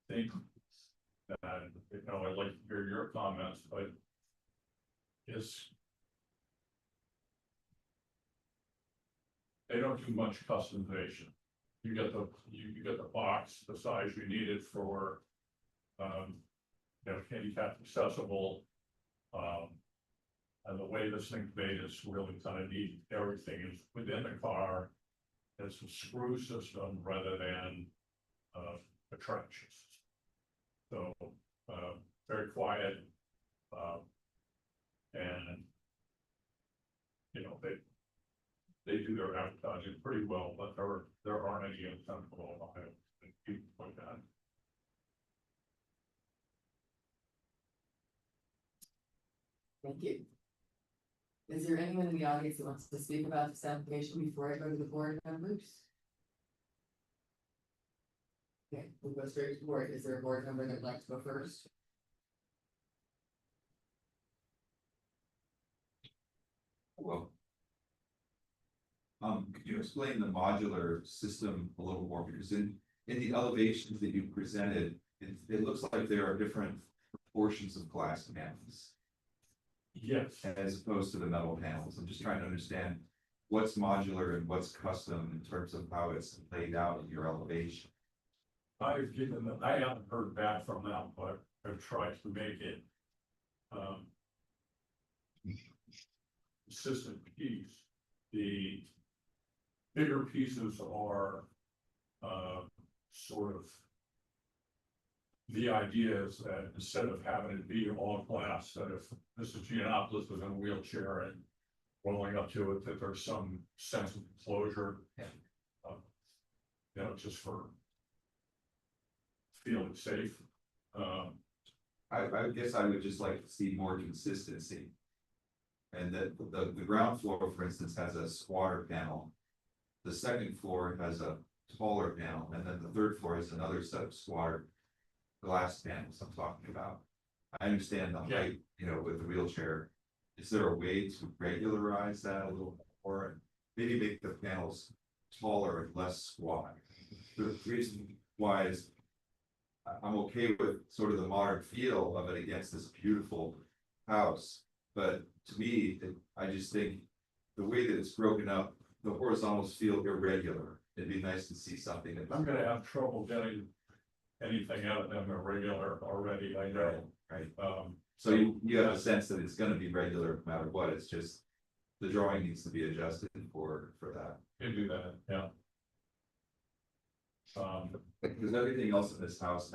F: think that, you know, I'd like to hear your comments, but they don't do much customization. You get the box, the size you need it for, you know, handicap accessible. And the way this thing's made is really kind of neat. Everything is within the car. It's a screw system rather than a traction system. So very quiet, and you know they do their advertising pretty well, but there aren't any in Central Ohio that people like that.
D: Thank you. Is there anyone in the audience that wants to speak about this application before I go to the board members? Okay, we'll go straight to the board. Is there a board member that'd like to go first?
E: Well. Could you explain the modular system a little more? Because in the elevations that you presented, it looks like there are different portions of glass panels.
F: Yes.
E: As opposed to the metal panels. I'm just trying to understand what's modular and what's custom in terms of how it's laid out in your elevation.
F: I haven't heard back from them, but I've tried to make it consistent piece. The bigger pieces are sort of the idea is that instead of having it be all glass, that if Mr. Giannopoulos was in a wheelchair and rolling up to it, that there's some sense of enclosure.
E: Yeah.
F: You know, just for feeling safe.
E: I guess I would just like to see more consistency. And that the ground floor, for instance, has a squatter panel. The second floor has a taller panel, and then the third floor has another set of squatter glass panels I'm talking about. I understand the height, you know, with the wheelchair. Is there a way to regularize that a little more and maybe make the panels taller and less squat? The reason why is I'm okay with sort of the modern feel of it against this beautiful house, but to me, I just think the way that it's broken up, the horizontals feel irregular. It'd be nice to see something.
F: I'm gonna have trouble getting anything out of them irregular already, I know.
E: Right. So you have a sense that it's gonna be regular no matter what, it's just the drawing needs to be adjusted for that.
F: You do that, yeah.
E: Because everything else in this house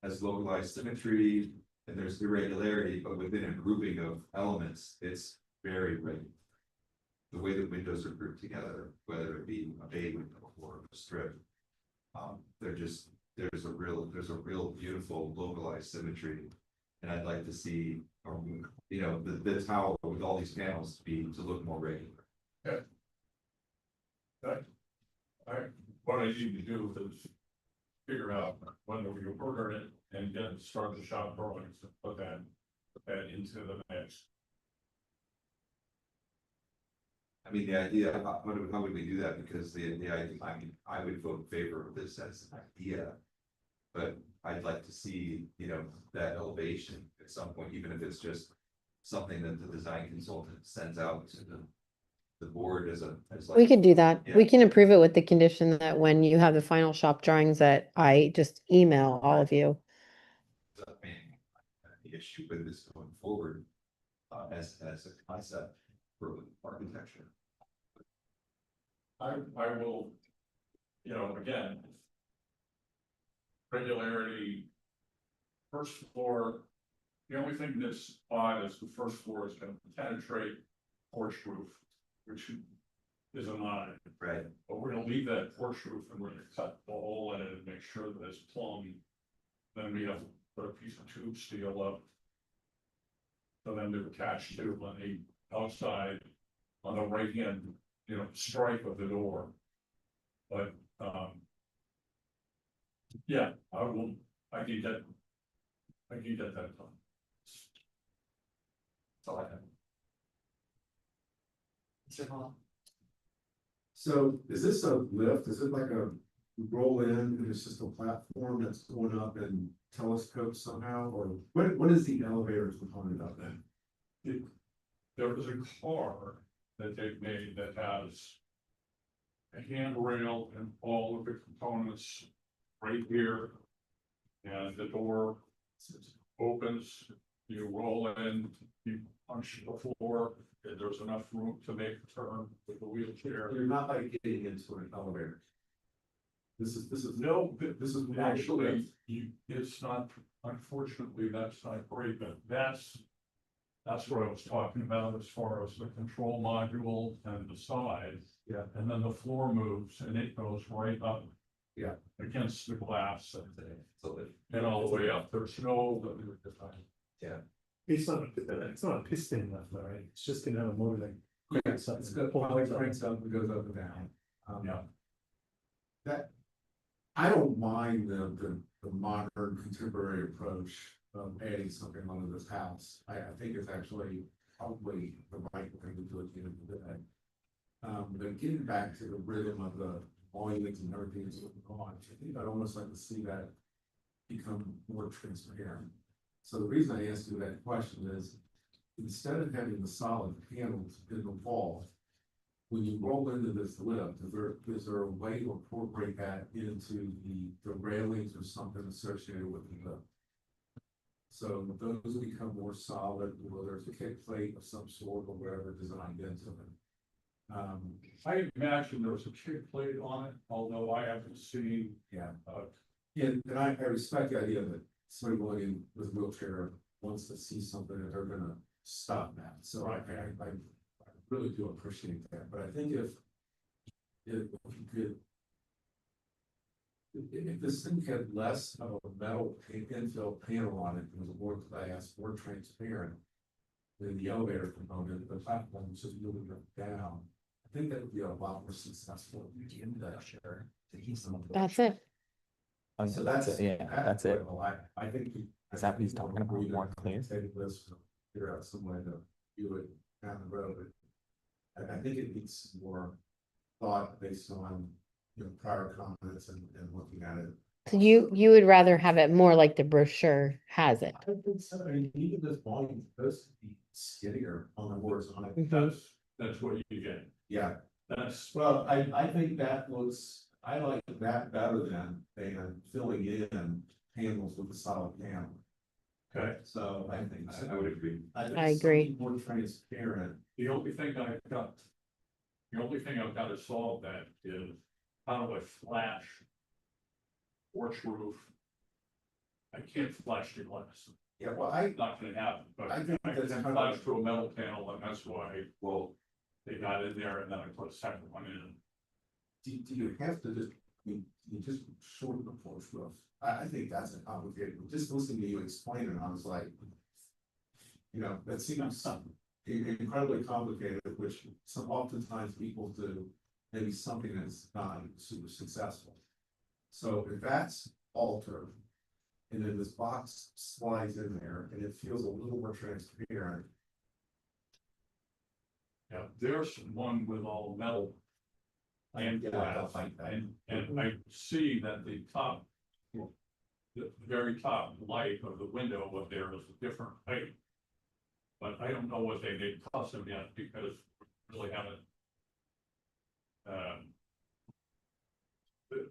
E: has localized symmetry and there's irregularity, but within a grouping of elements, it's very regular. The way the windows are grouped together, whether it be a bay window or a strip, there's a real beautiful localized symmetry. And I'd like to see, you know, the tower with all these panels to look more regular.
F: Yeah. What I need to do is figure out when we order it and get, start the shop drawings and put that into the mix.
E: I mean, the idea, how would we do that? Because the idea, I mean, I would vote in favor of this as an idea. But I'd like to see, you know, that elevation at some point, even if it's just something that the design consultant sends out to the board as like.
C: We could do that. We
E: Yeah.
C: can approve it with the condition that when you have the final shop drawings that I just email all of you.
E: I mean, the issue with this going forward, as a concept for architecture.
F: I will, you know, again. Regularity. First floor, the only thing that's odd is the first floor is gonna penetrate porch roof, which is an odd.
E: Right.
F: But we're gonna leave that porch roof and we're gonna cut the hole in it and make sure that it's plumbed. Then we have to put a piece of tube steel up. So then they're attached to on the outside, on the right hand, you know, stripe of the door. But, yeah, I can get that done. That's all I have.
D: Mr. Hall.
G: So is this a lift? Is it like a roll in and it's just a platform that's going up and telescopes somehow? Or what is the elevator component of that?
F: There is a car that they've made that has a handrail and all of the components right here. And the door opens, you roll in, you punch the floor, and there's enough room to make a turn with the wheelchair.
G: You're not like getting into an elevator. This is
F: No,
G: this is
F: actually, it's not, unfortunately, that's not great, but that's what I was talking about as far as the control module and the sides.
G: Yeah.
F: And then the floor moves and it goes right up.
G: Yeah.
F: Against the glass
E: So
F: and all the way up. There's no.
B: It's not a piston left, though, right? It's just gonna have a motor that.
G: yeah, so it's got probably cranks up and goes up and down.
F: Yeah.
G: That, I don't mind the modern contemporary approach of adding something onto this house. I think it's actually probably the right thing to do at the end of the day. But getting back to the rhythm of the volumes and everything that's going on, I think I'd almost like to see that become more transparent. So the reason I asked you that question is, instead of having the solid panels in the wall, when you roll into this lift, is there a way to incorporate that into the railings or something associated with the lift? So those become more solid, or there's a kick plate of some sort or whatever designed into it.
F: I imagine there was a kick plate on it, although I haven't seen.
G: Yeah. And I respect the idea that somebody going in with a wheelchair wants to see something that they're gonna stop at. So I really do appreciate that, but I think if you could, if this thing had less of a metal infill panel on it, it was more glass, more transparent than the elevator component, the platform was just moving up down. I think that would be a lot more successful.
C: That's it.
G: So that's it,
A: yeah, that's it.
G: I think.
A: Is that what he's talking about, more clear?
G: Take this, figure out some way to do it down the road. I think it needs more thought based on, you know, prior comments and looking at it.
C: So you would rather have it more like the brochure has it.
G: I think so. I mean, even this volume is supposed to be skinnier on the horizontal.
F: That's what you get.
G: Yeah,
F: That's,
G: well, I think that looks, I like that better than filling in panels with a solid panel.
F: okay.
G: So I think.
E: I would agree.
G: think
C: I agree.
G: something more transparent.
F: The only thing I've got to solve that is how do I flash porch roof? I can't flash the glass.
G: Yeah, well,
F: Not gonna happen, but
G: I
F: I
G: think
F: can
G: that's kind of-
F: flash through a metal panel, and that's why, well, they got in there and then I put a second one in.
G: do you have to just, you just shorten the porch roof? I think that's a complicated, just listening to you explain it, I was like, you know, that seems incredibly complicated, which some oftentimes equals to maybe something that's not super successful. So if that's altered, And then this box slides in there and it feels a little more transparent.
F: Yeah, there's one with all metal. And
G: Yeah,
F: glass,
G: like that.
F: and I see that the top. The very top light of the window up there is a different height. But I don't know what they made custom yet, because we really haven't.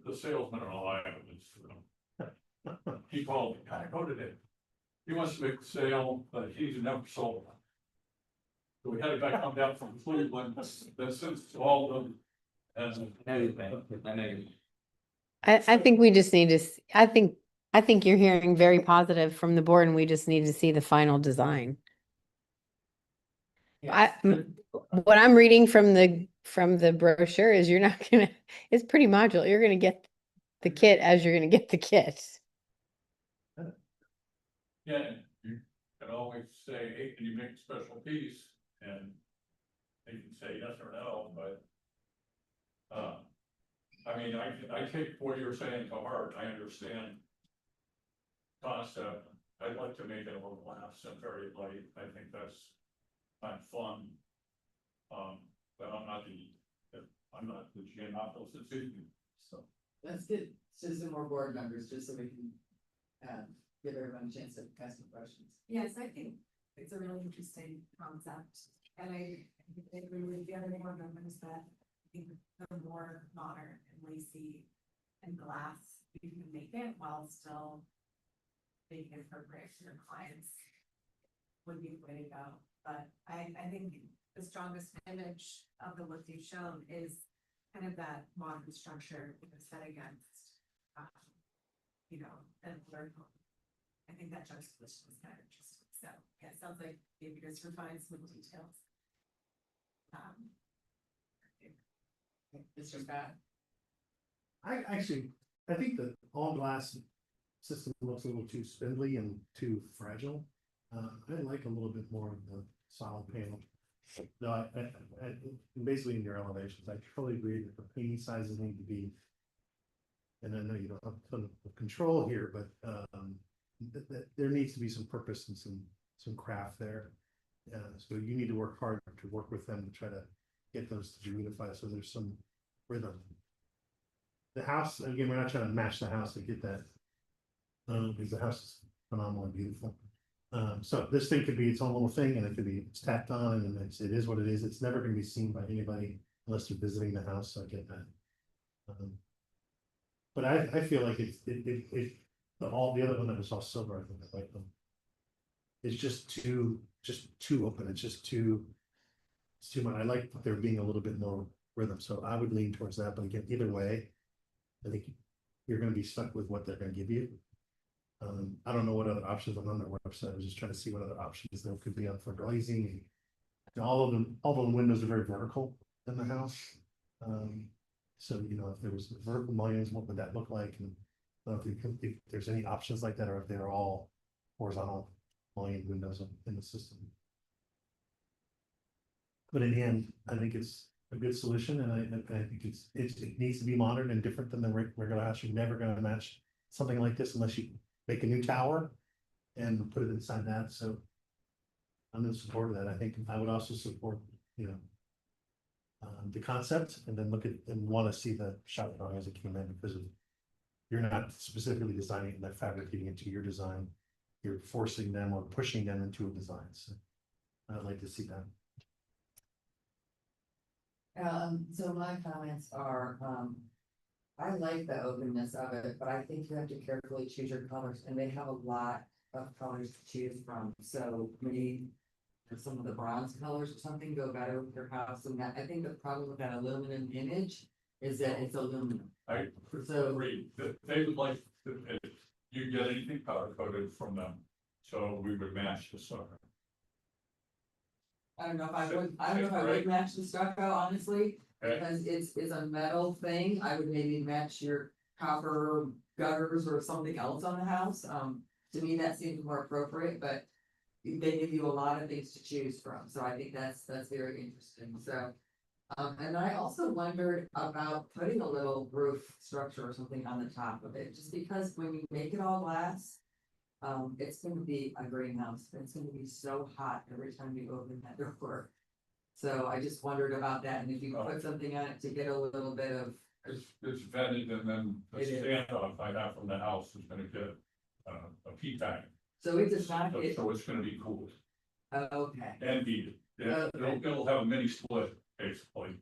F: The salesman and all I have is, he called me, I go today. He wants to make a sale, but he's never sold one. So we had a guy come down from Cleveland that since all of them. And
A: I know you think, I know you.
C: I think we just need to, I think you're hearing very positive from the board and we just need to see the final design. What I'm reading from the brochure is you're not gonna, it's pretty modular. You're gonna get the kit as you're gonna get the kit.
F: yeah, you can always say, hey, can you make a special piece? And they can say yes or no, but. I mean, I take what you're saying to heart, I understand. Concept, I'd like to make it a little glass and very light, I think that's kind of fun. But I'm not the GM office this evening, so.
D: Let's get some more board members, just so we can, give everyone a chance to ask some questions.
H: Yes, I think it's a really interesting concept, and I agree with the other board members that I think the more modern and lacy and glass you can make it while still making it appropriate for your clients would be the way to go. But I think the strongest image of the look you've shown is kind of that modern structure set against, an older home. I think that juxtaposition is kind of interesting. So yeah, it sounds like maybe just refine some details.
D: Mr. Scott?
B: I think the all glass system looks a little too spindly and too fragile. I like a little bit more of the solid panel. No, I basically in your elevations, I totally agree that the painting sizes need to be. And I know you don't have a ton of control here, but there needs to be some purpose and some craft there. So you need to work hard to work with them to try to get those to be unified, so there's some rhythm. The house, again, we're not trying to match the house to get that. Because the house is phenomenal and beautiful. So this thing could be its own little thing, and it could be, it's tacked on, and it is what it is. It's never gonna be seen by anybody unless they're visiting the house, so I get that. But I feel like all the other one that was all silver, I think I like them. It's just too open, it's too much. I like there being a little bit more rhythm, so I would lean towards that, but again, either way, I think you're gonna be stuck with what they're gonna give you. I don't know what other options are on their website. I was just trying to see what other options there could be on for glazing. And all the windows are very vertical in the house. So, if there was vertical mullions, what would that look like? And if there's any options like that, or if they're all horizontal mullion windows in the system. But in the end, I think it's a good solution, and I think it needs to be modern and different than the regular house. You're never going to match something like this unless you make a new tower and put it inside that. So I'm in support of that. I think I would also support, the concept, and then look at and want to see the shop drawing as it came in, because you're not specifically designing it and they're fabricating into your design. You're forcing them or pushing them into a design. So I'd like to see that.
D: So my comments are, I like the openness of it, but I think you have to carefully choose your colors, and they have a lot of colors to choose from. So maybe some of the bronze colors or something go better with your house. And that, I think the problem with that aluminum image is that it's aluminum.
F: I
D: So
F: agree, that they would like, if you get anything color coded from them, so we would match the sucker.
D: I don't know if I would match the stucco, honestly,
F: Okay.
D: because it's a metal thing. I would maybe match your copper gutters or something else on the house. To me, that seems more appropriate, but they give you a lot of things to choose from, so I think that's very interesting, so. And I also wondered about putting a little roof structure or something on the top of it, just because when you make it all glass, it's gonna be a greenhouse, it's gonna be so hot every time you open that door. So I just wondered about that, and if you could put something on it to get a little bit of,
F: It's vetted and then the
D: It is.
F: standoff I have from the house is gonna get, a P tank.
D: so it does not
F: So
D: get,
F: so it's gonna be cooled
D: okay.
F: and heated.
D: Okay.
F: It'll have a mini split, basically.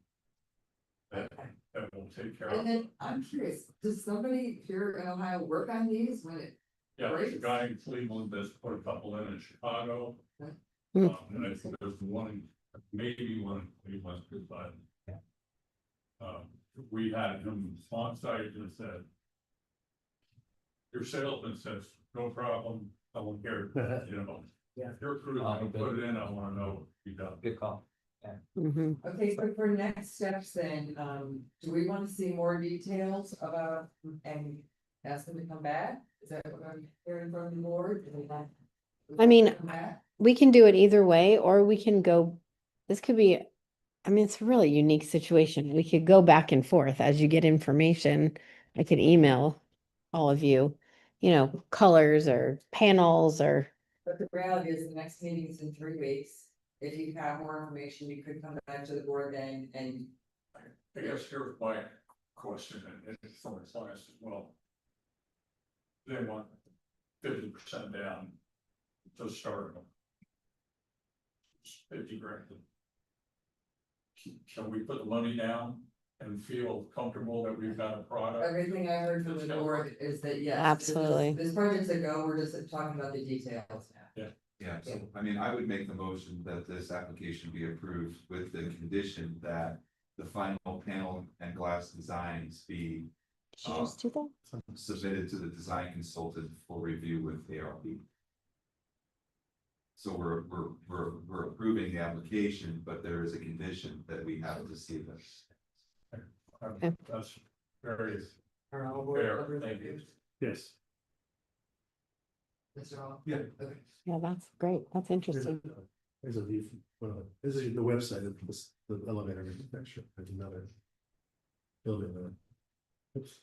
F: That,
D: Okay.
F: that will take care of.
D: And then I'm curious, does somebody here in Ohio work on these when it,
F: Yeah, there's a guy in Cleveland that's put a couple in Chicago.
C: Hmm.
F: And I think there's one, maybe one in Cleveland, but. We had him on site and said. Your salesman says, no problem, I won't care, you know.
A: Yeah.
F: If your crew's gonna put it in, I wanna know what you done.
A: Good call.
C: Mhm.
D: okay, so for next steps then, do we want to see more details about, and ask them to come back? Is that what I'm hearing from the board? Do they want-
C: I mean,
D: come back?
C: We can do it either way, or we can go, this could be, I mean, it's a really unique situation. We could go back and forth as you get information. I could email all of you, colors or panels or,
D: But the reality is the next meeting is in 3 weeks. If you have more information, you could come back to the board then and,
F: I guess here's my question, and it's from the class as well. They want 50% down to start them. 50 grand. Can we put the money down and feel comfortable that we've got a product?
D: everything I heard from the board is that yes.
C: Absolutely.
D: This project's a go, we're just talking about the details now.
E: Yeah, so, I mean, I would make the motion that this application be approved with the condition that the final panel and glass designs be
C: did you just do that?
E: submitted to the design consultant for review with ARB. So we're approving the application, but there is a condition that we have to see this.
F: That's very
D: Are all board
F: fair,
D: members
F: thank you.
D: confused?
B: Yes.
D: Mr. Hall?
B: Yeah.
D: Okay.
C: Yeah, that's great. That's interesting.
B: There's a view, this is the website of this, the elevator architecture, there's another building there. Oops.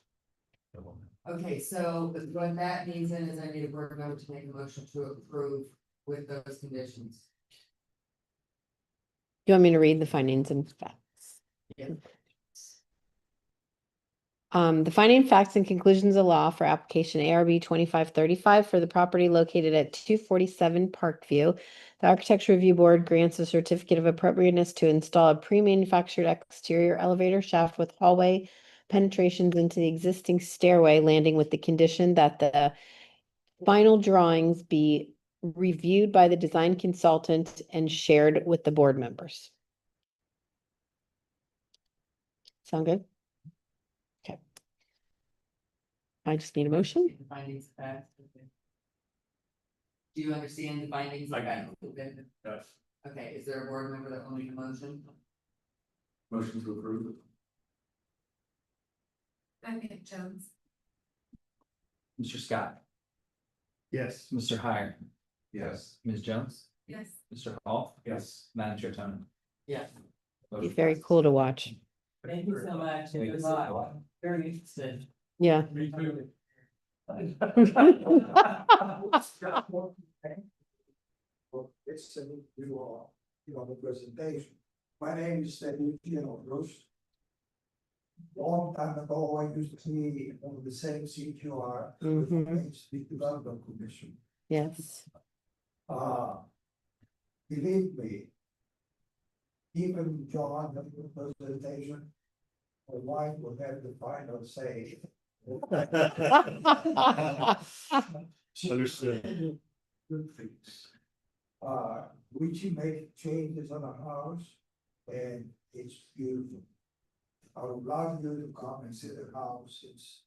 D: Okay, so what that means then is I need a board member to make a motion to approve with those conditions.
C: You want me to read the findings and facts?
D: Yeah.
C: The finding facts and conclusions of law for application ARB 2535 for the property located at 247 Parkview. The Architecture Review Board grants a certificate of appropriateness to install a pre-manufactured exterior elevator shaft with hallway penetrations into the existing stairway landing with the condition that the final drawings be reviewed by the design consultant and shared with the board members. Sound good? Okay. I just need a motion.
D: The findings of fact. Okay. Do you understand the findings of
F: I
D: fact?
F: Yes.
D: Okay, is there a board member that will make a motion?
F: Motion to approve.
H: I think Jones.
A: Mr. Scott,
B: Yes.
A: Mr. Hire,
E: Yes.
A: Ms. Jones,
H: Yes.
A: Mr. Hall,
F: Yes.
A: Madam Chair Tony.
D: Yes.
C: Be very cool to watch.
D: Thank you so much.
A: Thank you.
D: Good luck. Very interested.
C: Yeah.
F: Me too.
J: It's the presentation. My name is Bruce. Long time ago, I used to be on the same CQR,
C: Mhm.
J: Street Development Commission.
C: Yes.
J: Believe me. Even John, the presentation, my wife would have the final say.
B: Understood.
J: Good things. Richie made changes on the house and it's beautiful. I would love you to come and see the house since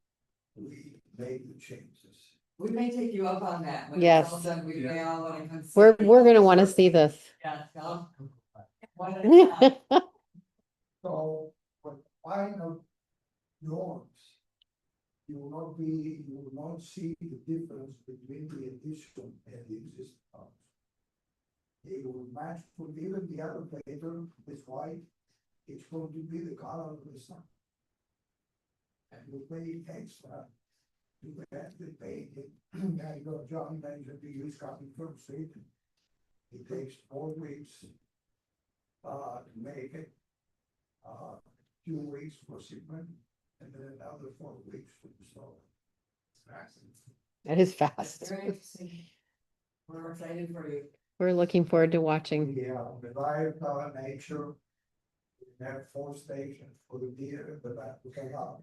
J: we made the changes.
D: We may take you up on that. When it's
C: Yes.
D: all done, we may all wanna come. see
C: We're
D: it.
C: gonna want to see this.
D: Yeah, tell them. Why not?
J: So, but final norms. You will not see the difference between the addition and the existing house. It will match, for even the other paper is white, it's going to be the color of the sun. And we pay extra too bad they paid it. Now you go, John mentioned the use copy from street. It takes 4 weeks. To make it. 2 weeks for shipment, and then another 4 weeks for install.
C: That is
D: That's
C: fast.
D: very interesting. We're excited for you.
C: We're looking forward to watching.
J: Yeah, the live nature. We have 4 stations for the deer, but that was a lot.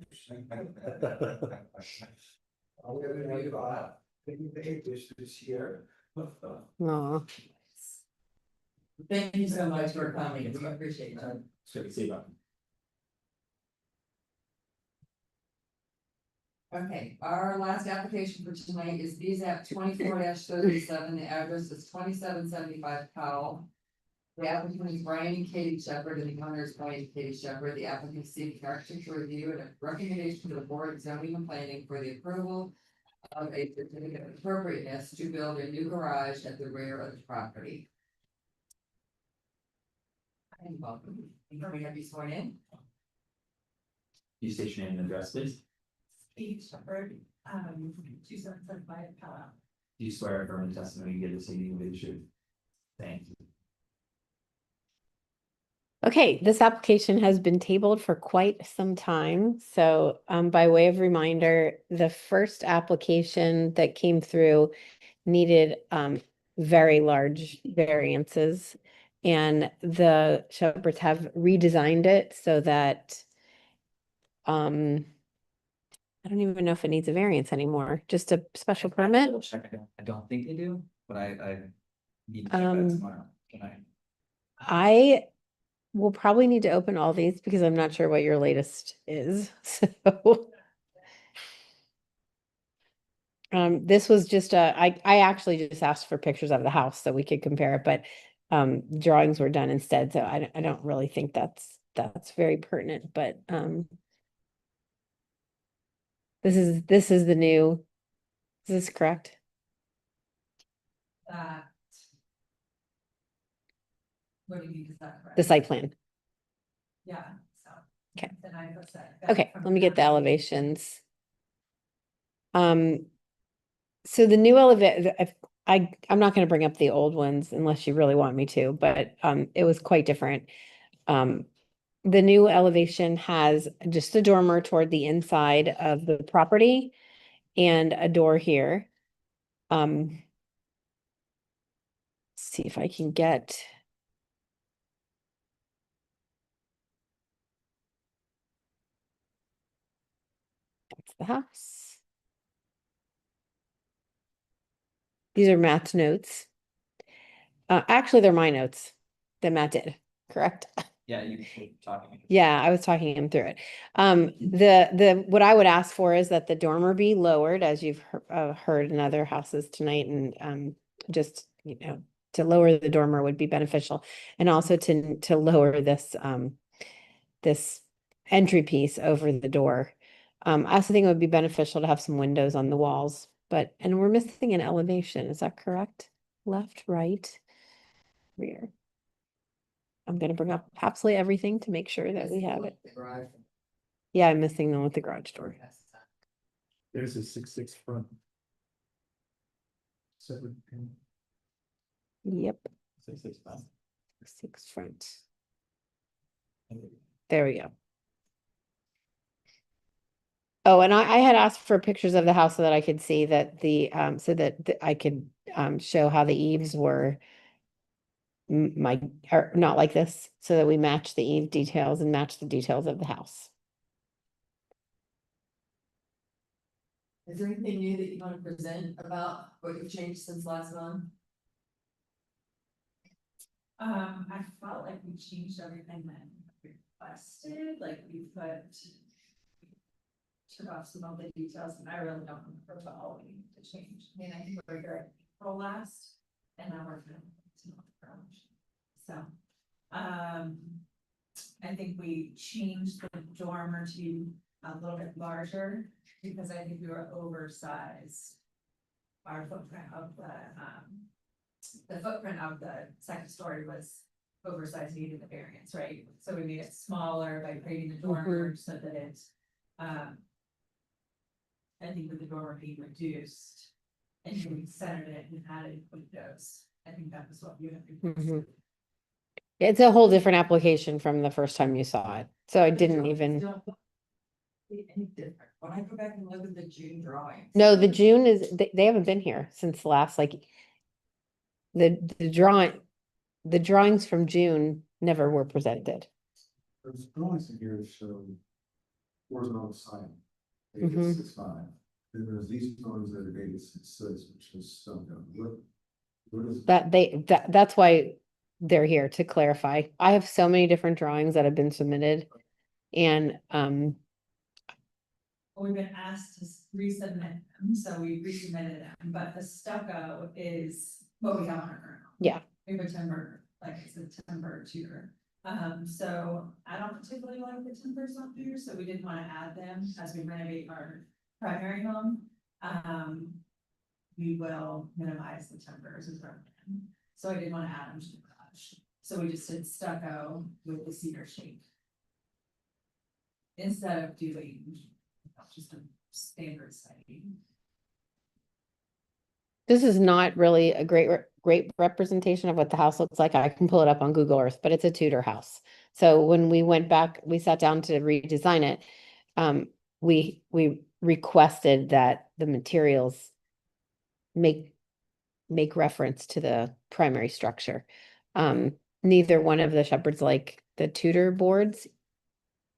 J: I'm gonna have, big babies this year.
C: Aw.
D: Thank you so much for coming. We appreciate it.
A: It's good to see you.
D: Okay, our last application for tonight is BZAP 24-37. The address is 2775 Powell. The applicant is Brian and Katie Shepherd, and the owner is Brian and Katie Shepherd. The applicant is seeking architectural review and a recommendation to the board of zoning and planning for the approval of a certificate of appropriateness to build a new garage at the rear of the property. And welcome. Can we have you sworn in?
A: You state your name and address, please.
H: Katie Shepherd, 2775 Palo.
A: Do you swear affirm the testimony you give this evening will be the truth? Thank you.
C: Okay, this application has been tabled for quite some time. So by way of reminder, the first application that came through needed very large variances. And the Shepherds have redesigned it so that I don't even know if it needs a variance anymore, just a special permit.
A: Double check. I don't think they do, but I need to check that tomorrow. Can I?
C: I will probably need to open all these because I'm not sure what your latest is, so. This was just I actually just asked for pictures of the house so we could compare it, but drawings were done instead, so I don't really think that's very pertinent, but this is the new, is this correct?
H: What do you mean, is that correct?
C: The site plan.
H: Yeah, so.
C: Okay.
H: Then I was like.
C: Okay, let me get the elevations. So the new I'm not gonna bring up the old ones unless you really want me to, but it was quite different. The new elevation has just a dormer toward the inside of the property and a door here. See if I can get. That's the house. These are Matt's notes. Actually, they're my notes that Matt did, correct?
A: Yeah, you were talking.
C: Yeah, I was talking him through it. What I would ask for is that the dormer be lowered, as you've heard in other houses tonight, and just, to lower the dormer would be beneficial. And also to lower this this entry piece over the door. I also think it would be beneficial to have some windows on the walls, and we're missing an elevation, is that correct? Left, right, rear. I'm gonna bring up absolutely everything to make sure that we have it.
D: The garage.
C: Yeah, I'm missing the one with the garage door.
B: There's a 6'6" front. 7.
C: Yep,
A: 665.
C: 6 front. There we go. Oh, and I had asked for pictures of the house so that I could see that I could show how the eaves were or not like this, so that we match the eave details and match the details of the house.
D: Is there anything new that you want to present about what you've changed since last month?
H: I felt like we changed everything that we requested, like we took off some of the details, and I really don't remember what all we need to change. I mean, I think we're good for last, and now we're good. So, I think we changed the dormer to be a little bit larger, because I think we were oversized. Our footprint of the footprint of the second story was oversized, needed the variance, right? So we made it smaller by creating the dormer so that it's, I think with the door being reduced. And you centered it and added windows, I think that was what you had.
C: Mhm. It's a whole different application from the first time you saw it, so I didn't even,
D: Any different, when I go back and look at the June drawings.
C: no, the June is, they haven't been here since last, like. The the drawings from June never were presented.
G: There's drawings in here that show horizontal sign.
C: Mhm.
G: Dated 6/5. Then there's these drawings that are dated 6/6, which is stone done. What is?
C: That's why they're here to clarify. I have so many different drawings that have been submitted. And,
H: We've been asked to resubmit them, so we resubmitted them, but the stucco is what we have on our current.
C: Yeah.
H: We have a timber, like I said, timber tutor. So I don't particularly like the timbers on here, so we didn't want to add them as we renovate our primary home. We will minimize the timbers as our plan. So I didn't want to add them to the garage. So we just did stucco with the cedar shake. Instead of doing just a standard siding.
C: this is not really a great representation of what the house looks like. I can pull it up on Google Earth, but it's a Tudor house. So when we went back, we sat down to redesign it. We requested that the materials make reference to the primary structure. Neither one of the shepherds like the Tudor boards.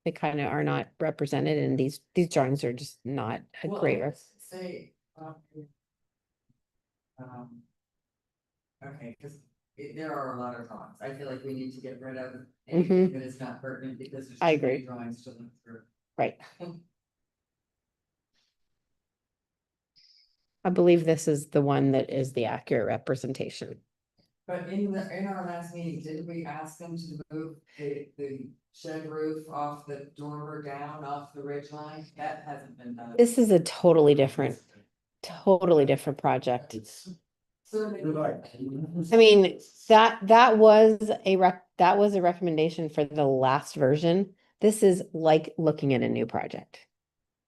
C: They kind of are not represented, and these drawings are just not a
D: Well,
C: great.
D: say, okay, because there are a lot of drawings. I feel like we need to get rid of anything that is not pertinent because there's
C: I
D: too many
C: agree.
D: drawings to look through.
C: Right. I believe this is the one that is the accurate representation.
D: But in our last meeting, didn't we ask them to move the shed roof off the dormer down off the ridge line? That hasn't been done.
C: This is a totally different project.
D: So they-
C: I mean, that was a recommendation for the last version. This is like looking at a new project.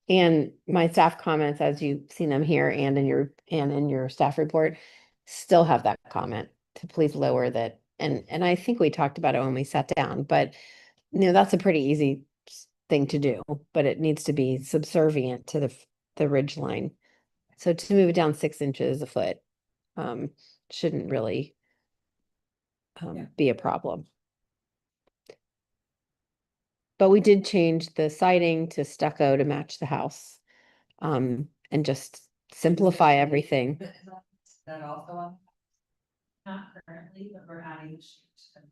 C: And my staff comments, as you've seen them here and in your staff report, still have that comment to please lower that. And I think we talked about it when we sat down, but that's a pretty easy thing to do, but it needs to be subservient to the ridge line. So to move it down 6 inches a foot, shouldn't really be a problem. But we did change the siding to stucco to match the house. And just simplify everything.
D: That also on,
H: Not currently, but we're adding the sheet to the front.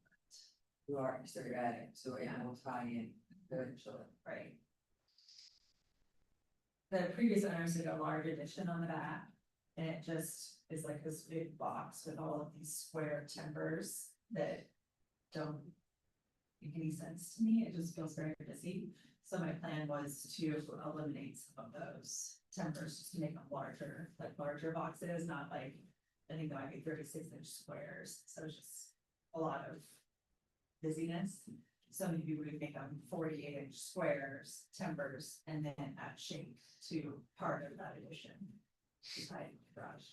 D: you are, so you're adding, so it will tie in eventually.
H: Right. The previous owners did a large addition on the back, and it just is like this big box with all of these square timbers that don't make any sense to me. It just feels very busy. So my plan was to eliminate some of those timbers, just to make them larger, like larger boxes, not like, I think that might be 36-inch squares. So it's just a lot of busyness. So maybe we would make them 48-inch squares, timbers, and then add shape to part of that addition. Beside the garage.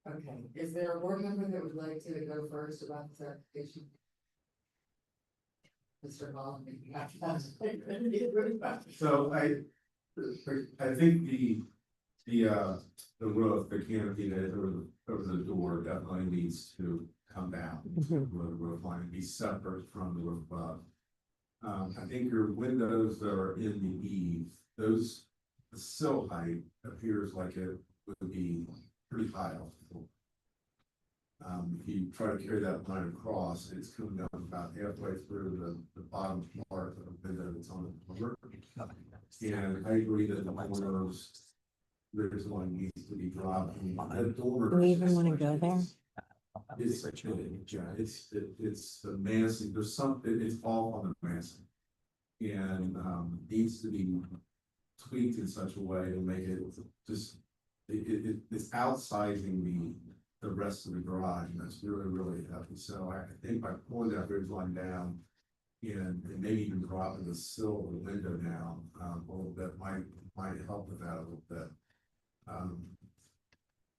D: Okay, is there a board member that would like to go first about this application? Mr. Hall.
G: So I think the roof, the canopy that over the door definitely needs to come down.
C: Mhm.
G: The roof line and be separate from the roof above. I think your windows that are in the eave, the sill height appears like it would be pretty high off the floor. If you try to carry that line across, it's coming down about halfway through the bottom part of the window that's on the floor. And I agree that the windows, there's one needs to be dropped.
C: Do we even wanna go there?
G: It's it's the massing, it's all on the massing. And needs to be tweaked in such a way to make it just, it's outsizing the rest of the garage, and that's really heavy. So I think by pulling that ridge line down and maybe even dropping the sill of the window down, a little bit might help with that a little bit.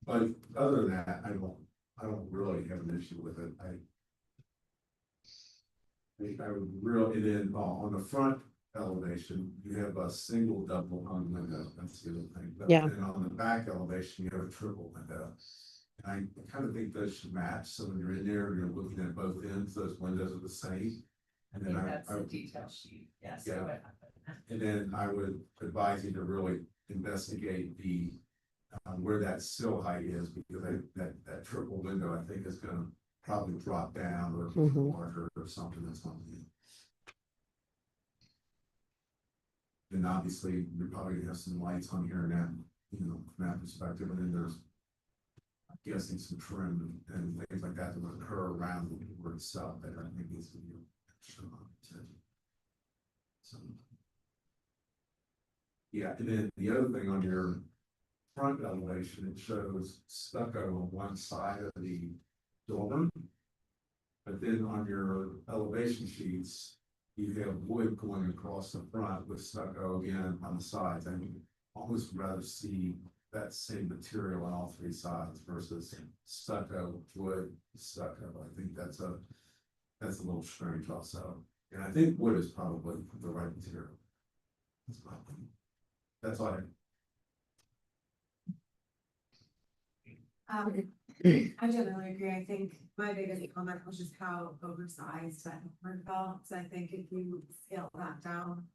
G: But other than that, I don't really have an issue with it. I think I would really, and then on the front elevation, you have a single double hung window, that's the other thing. But
C: Yeah.
G: then on the back elevation, you have a triple window. And I kind of think those should match, so when you're in there, you're looking at both ends, those windows are the same. And then I
D: detail sheet, yes.
G: Yeah. And then I would advise you to really investigate the, where that sill height is, because that triple window, I think, is gonna probably drop down or
C: Mhm.
G: larger or something that's something. And obviously, you're probably gonna have some lights on here and then, from that perspective, and then there's, I'm guessing, some trim and things like that that will occur around the door itself that I think is gonna be extra attention. So. Yeah, and then the other thing on your front elevation, it shows stucco on one side of the dormer. But then on your elevation sheets, you have wood going across the front with stucco again on the sides. I would almost rather see that same material on all three sides versus stucco, wood, stucco. I think that's a little strange also. And I think wood is probably the right material. That's my opinion. That's all
H: I generally agree. I think my biggest comment was just how oversized that number felt. So I think if you scale that down,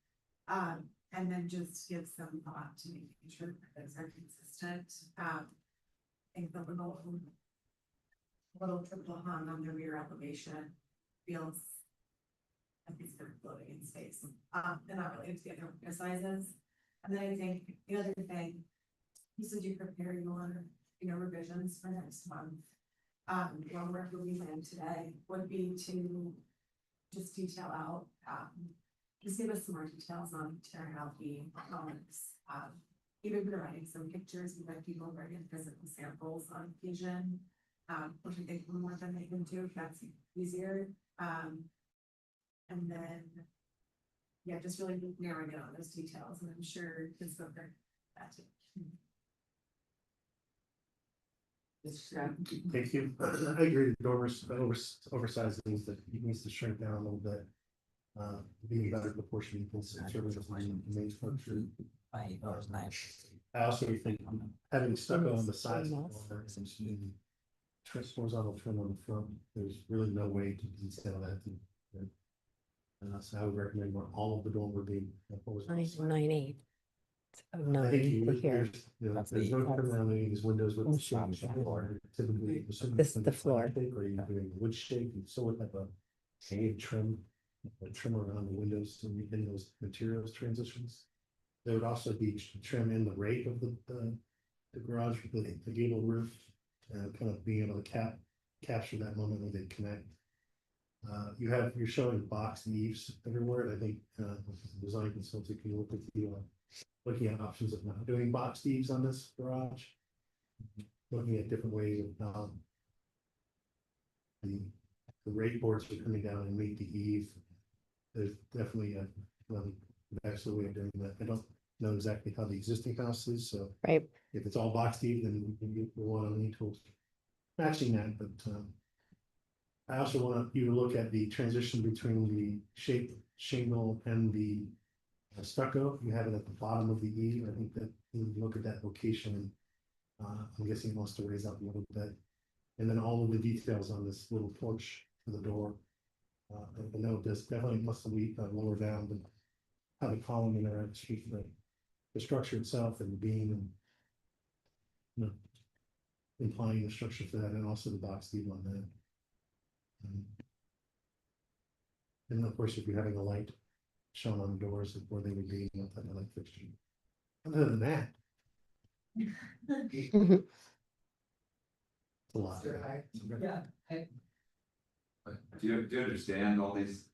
H: and then just give some thought to making sure that those are consistent. I think the little triple hung on the rear elevation feels like it's sort of floating in space. And not related to the other sizes. And then I think the other thing, you said you prepare your revisions for next month. Where we land today would be to just detail out, just give us some more details on tearing out the elements. Even providing some pictures, we let people bring in physical samples on occasion, which I think we're more than they can do if that's easier. And then, yeah, just really narrowing in on those details, and I'm sure it's so great that too.
B: Thank you. I agree, the dormers, oversized needs to shrink down a little bit. Being better proportion equals sort of the main structure. I also think having stucco on the sides of the door and horizontal trim on the front, there's really no way to detail that. So I would recommend all of the dormer being.
C: 998.
B: I
C: No,
B: think you,
C: here.
B: there's no trim around any of these windows with.
C: Oh, sure.
B: Typically.
C: This is the floor.
B: Or you're doing wood shake, you still would have a shade trim, a trim around the windows to in those materials transitions. There would also be trim in the rake of the garage, the gable roof, kind of being able to capture that moment when they connect. You're showing box eaves everywhere, and I think, design consultant can look at looking at options of not doing box eaves on this garage. Looking at different ways of, the rake boards are coming down and meet the eave. There's definitely actually way of doing that. I don't know exactly how the existing house is, so.
C: Right.
B: If it's all box eave, then we want to lean towards matching that, but, I also want you to look at the transition between the shape shingle and the stucco. You have it at the bottom of the eave. I think that you look at that location. I'm guessing it wants to raise up a little bit. And then all of the details on this little porch for the door. I know this definitely must be lower down, but how the column interacts with the structure itself and the beam and implying the structure for that, and also the box eave on that. And of course, if you're having a light shown on the doors where they would be, that type of light fixture. Other than that. It's a lot.
D: Yeah.
E: Do you understand all these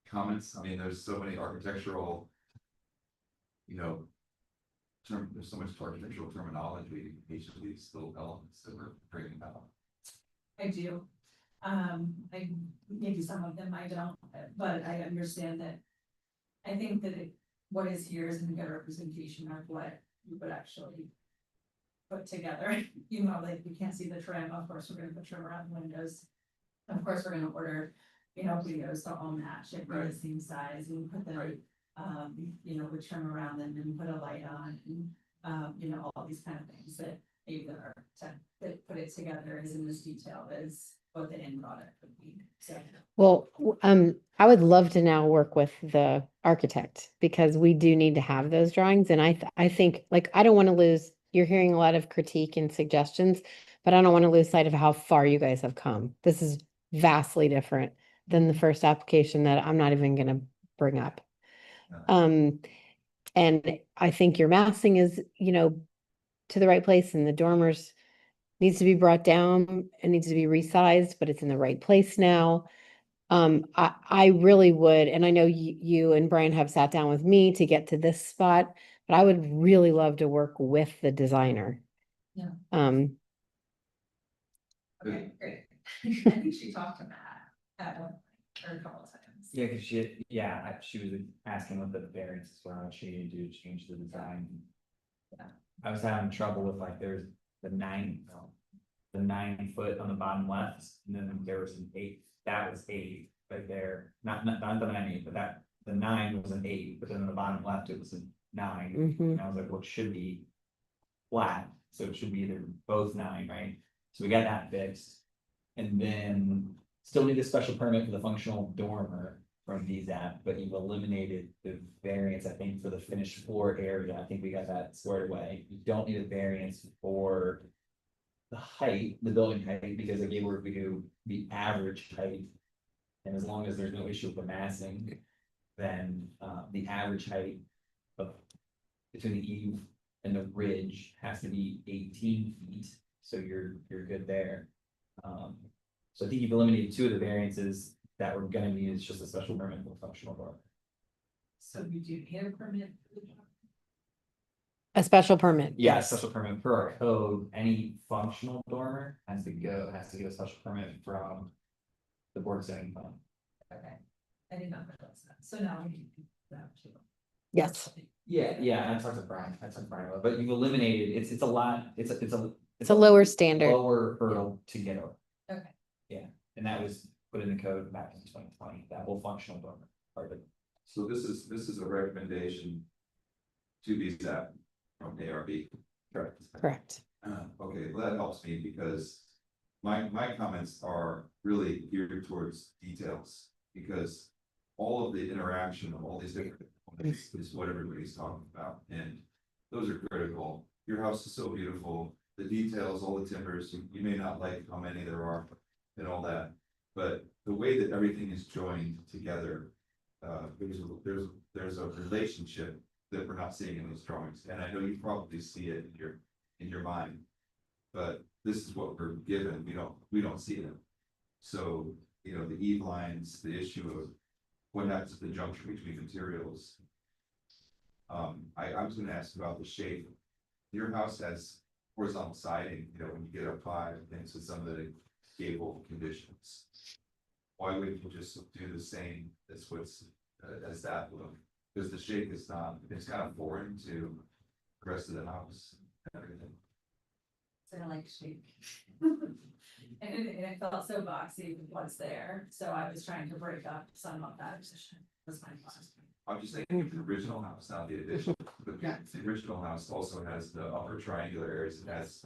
E: comments? I mean, there's so many architectural, there's so much architectural terminology, each of these little elements that we're bringing out.
D: I do.
H: maybe some of them I don't, but I understand that. I think that what is here isn't a good representation of what you would actually put together, you know, like, we can't see the trim, of course, we're gonna put trim around the windows. Of course, we're gonna order, you know, windows to all match, if they're the same size, and put them, you know, with trim around them and put a light on, and, you know, all these kind of things that maybe that put it together as in this detail as what the end product would be, so.
C: Well, I would love to now work with the architect because we do need to have those drawings. And I think, like, I don't want to lose, you're hearing a lot of critique and suggestions, but I don't want to lose sight of how far you guys have come. This is vastly different than the first application that I'm not even going to bring up. And I think your massing is, you know, to the right place, and the dormers needs to be brought down. It needs to be resized, but it's in the right place now. I really would, and I know you and Brian have sat down with me to get to this spot, but I would really love to work with the designer.
H: Yeah.
C: Um,
H: Okay, great. I think she talked to Matt at one point, or a couple of times.
A: Yeah, cause she was asking what the variances were, what she needed to do to change the design.
H: Yeah.
A: I was having trouble with, like, there's the 9 foot on the bottom left, and then there was an 8, that was 8 right there, not the 9 8, but that, the 9 was an 8, but then on the bottom left, it was a 9.
C: mhm.
A: And I was like, well, it should be flat, so it should be either both 9, right? So we got that fixed. And then still need a special permit for the functional dormer from VZAP, but you've eliminated the variance, I think, for the finished floor area. I think we got that squared away. You don't need a variance for the height, the building height, because again, we do the average height. And as long as there's no issue with the massing, then the average height of between the eave and the ridge has to be 18 feet, so you're good there. So I think you've eliminated 2 of the variances that we're gonna need. It's just a special permit for functional door.
H: So we do need a permit for the job?
C: A special permit.
A: Yeah,
C: yes.
A: special permit per our code. Any functional dormer has to get a special permit from the board of zoning fund.
H: Okay, I did not realize that, so now we need that too.
C: Yes.
A: Yeah, I talked to Brian, but you've eliminated, it's a lot, it's
C: It's a lower standard.
A: lower hurdle to get over.
H: Okay.
A: Yeah, and that was put in the code back in 2020, that whole functional dormer part of it.
E: So this is a recommendation to VZAP from ARB. Correct.
C: Correct.
E: Okay, well, that helps me because my comments are really geared towards details. Because all of the interaction of all these different components is what everybody's talking about, and those are critical. Your house is so beautiful, the details, all the timbers, you may not like how many there are and all that, but the way that everything is joined together, there's a relationship that we're not seeing in those drawings, and I know you probably see it in your mind, but this is what we're given. We don't see it. So, you know, the eve lines, the issue of what happens at the junction between materials. I was gonna ask about the shape. Your house has horizontal siding, you know, when you get up high into some of the gable conditions. Why wouldn't you just do the same as as that look? Because the shape is not, it's kind of foreign to the rest of the house and everything.
H: So I like shape. And it felt so boxy with what's there, so I was trying to break up some of that position, was my plan.
E: I'm just thinking of the original house, not the addition. The original house also has the upper triangular areas, it has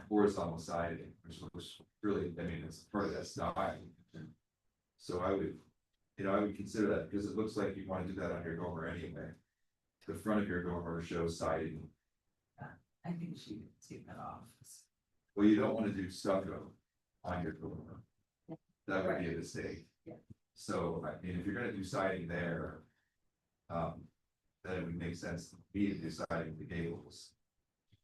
E: horizontal siding, which looks really, I mean, it's part of that style. So I would consider that, because it looks like you want to do that on your dormer anyway. The front of your dormer shows siding.
H: I think she could take that off.
E: Well, you don't want to do stucco on your dormer. That would be a mistake.
H: Yeah.
E: So, I mean, if you're gonna do siding there, then it would make sense to be do siding the gables.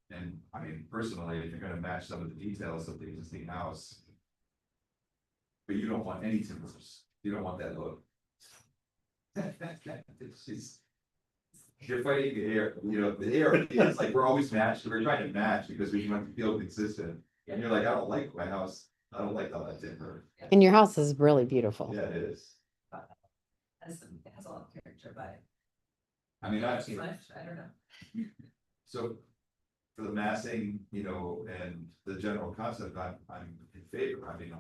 E: And I mean, personally, if you're gonna match some of the details of the existing house, but you don't want any timbers, you don't want that look. It's just, you're fighting the air, you know, the air is like, we're always matched, we're trying to match because we want to feel consistent. And you're like, I don't like my house I don't like how that did her.
C: And your house is really beautiful.
E: Yeah, it is.
D: It has a lot of character, but
E: I mean,
D: too much, I don't know.
E: so for the massing, you know, and the general concept, I'm in favor. I mean,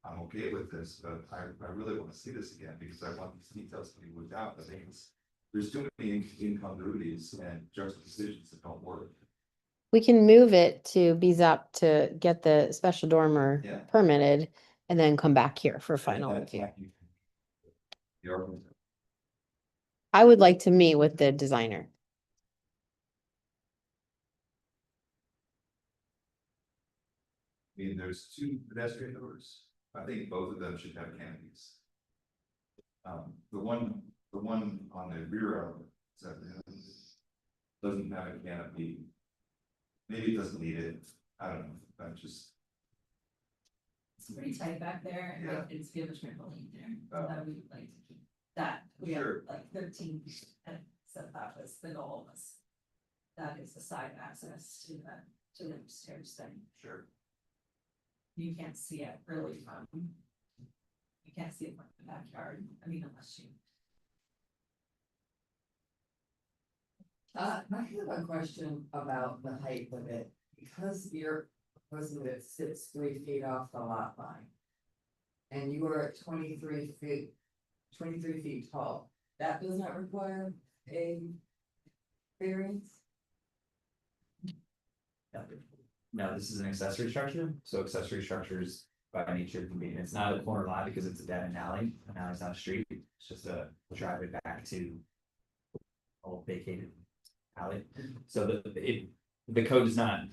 E: I'm okay with this, but I really want to see this again because I want these details to be worked out. I think there's too many incongruities and juxtapositions that don't work.
C: We can move it to BZAP to get the special dormer
E: Yeah.
C: permitted and then come back here for final
E: And that's
C: review.
E: like the argument.
C: I would like to meet with the designer.
E: I mean, there's two pedestrian doors. I think both of them should have canopies. The one on the rear of it doesn't have a canopy. Maybe it doesn't need it. I don't know. I'm just,
D: It's pretty tight back there, and
E: Yeah.
D: it's feel much more building there,
E: Oh.
D: so we would like to keep that, we have
E: Sure.
D: like 13, and so that was the goal was. That is the side access to the stairs thing,
E: sure.
D: you can't see it really from. You can't see it from the backyard, I mean, unless you. I have a question about the height of it, because you're proposing that it sits 3 feet off the lot line. And you are at 23 feet tall, that does not require a variance?
A: No, this is an accessory structure, so accessory structures by nature can be, it's not a corner lot because it's a dead end alley, and now it's not a street, it's just a driveway back to. Old vacated alley, so the code does not.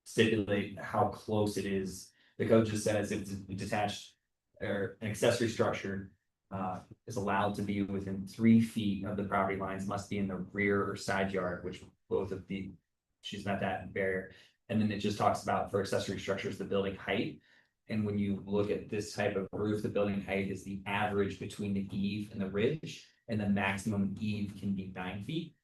A: Stipulate how close it is, the code just says it's detached or an accessory structure. Is allowed to be within 3 feet of the property lines, must be in the rear or side yard, which both of the. She's met that barrier, and then it just talks about for accessory structures, the building height. And when you look at this type of roof, the building height is the average between the eave and the ridge, and the maximum eave can be 9 feet.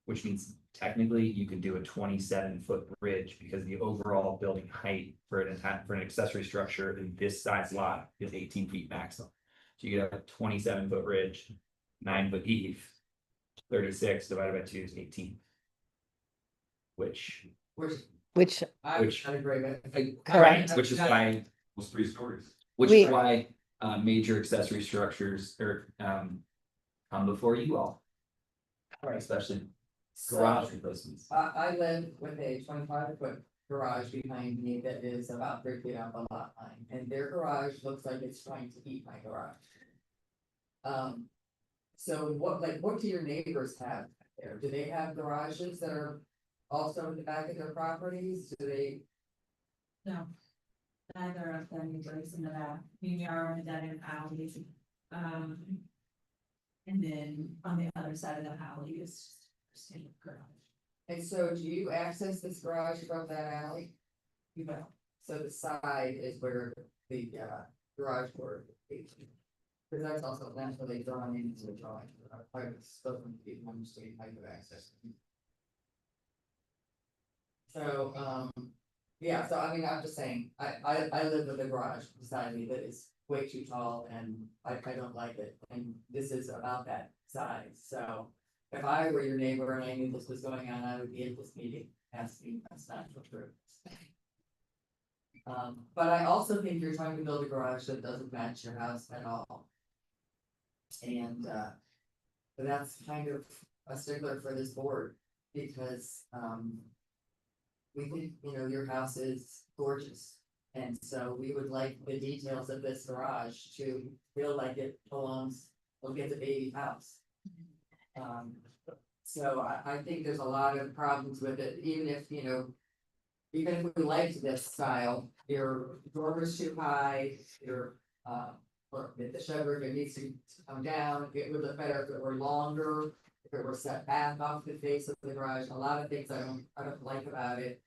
A: Which means technically you could do a 27-foot bridge because the overall building height for an accessory structure in this size lot is 18 feet maximum. So you could have a 27-foot bridge, 9-foot eve, 36 divided by 2 is 18. Which
C: Which,
D: I
A: Which-
D: would agree with.
C: Correct.
A: Which is why,
E: Almost 3 stories.
A: which
C: We-
A: is why, major accessory structures are, come before you all. Especially garage replacements.
D: I live with a 25-foot garage behind me that is about 3 feet off the lot line, and their garage looks like it's trying to eat my garage. So what do your neighbors have there? Do they have garages that are also in the back of their properties? Do they?
H: No. Neither of them neighbors in the back, we are on a dead end alley. And then on the other side of the alley is just a standard garage.
D: And so do you access this garage from that alley? You know, so the side is where the garage door is. Because that's also naturally drawn into the drawing. I was spoken to people understand type of access. So, yeah, so I mean, I'm just saying, I live with a garage beside me that is way too tall and I don't like it. And this is about that size, so if I were your neighbor and I knew this was going on, I would be at this meeting asking, that's not true. But I also think you're trying to build a garage that doesn't match your house at all. And, that's kind of a stickler for this board, because, we think, you know, your house is gorgeous. And so we would like the details of this garage to feel like it belongs, look at the baby house. So I think there's a lot of problems with it, even if, you know, even if we liked this style, your dormer's too high, your, or if the shed roof, it needs to come down, it would look better if it were longer, if it were set back off the face of the garage, a lot of things I don't like about it.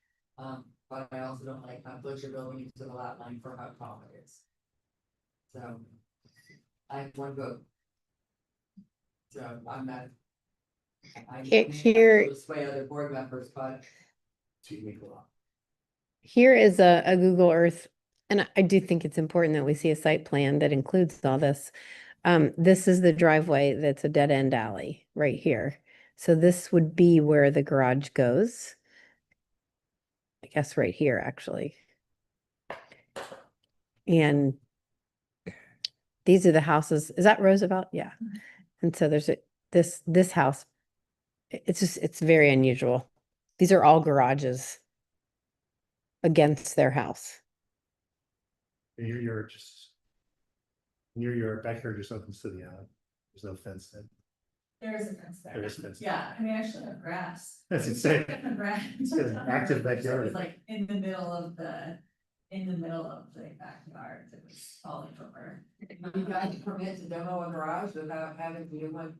D: But I also don't like how close you're building into the lot line for how tall it is. So, I have one vote. So I'm not. I may
C: Here-
D: have to sway other board members, but
B: To make a lot.
C: here is a Google Earth, and I do think it's important that we see a site plan that includes all this. This is the driveway that's a dead end alley right here. So this would be where the garage goes. I guess right here, actually. And these are the houses. Is that Roosevelt? Yeah. And so there's this house. It's very unusual. These are all garages against their house.
B: You're just. Your backyard just opens to the alley. There's no fence then.
H: There is a fence there.
B: There is fence.
H: Yeah, and we actually have grass.
B: That's insane.
H: Grass.
B: It's an active backyard.
H: It was like in the middle of the backyard, it was falling over.
D: You guys permit to demo a garage without having to do one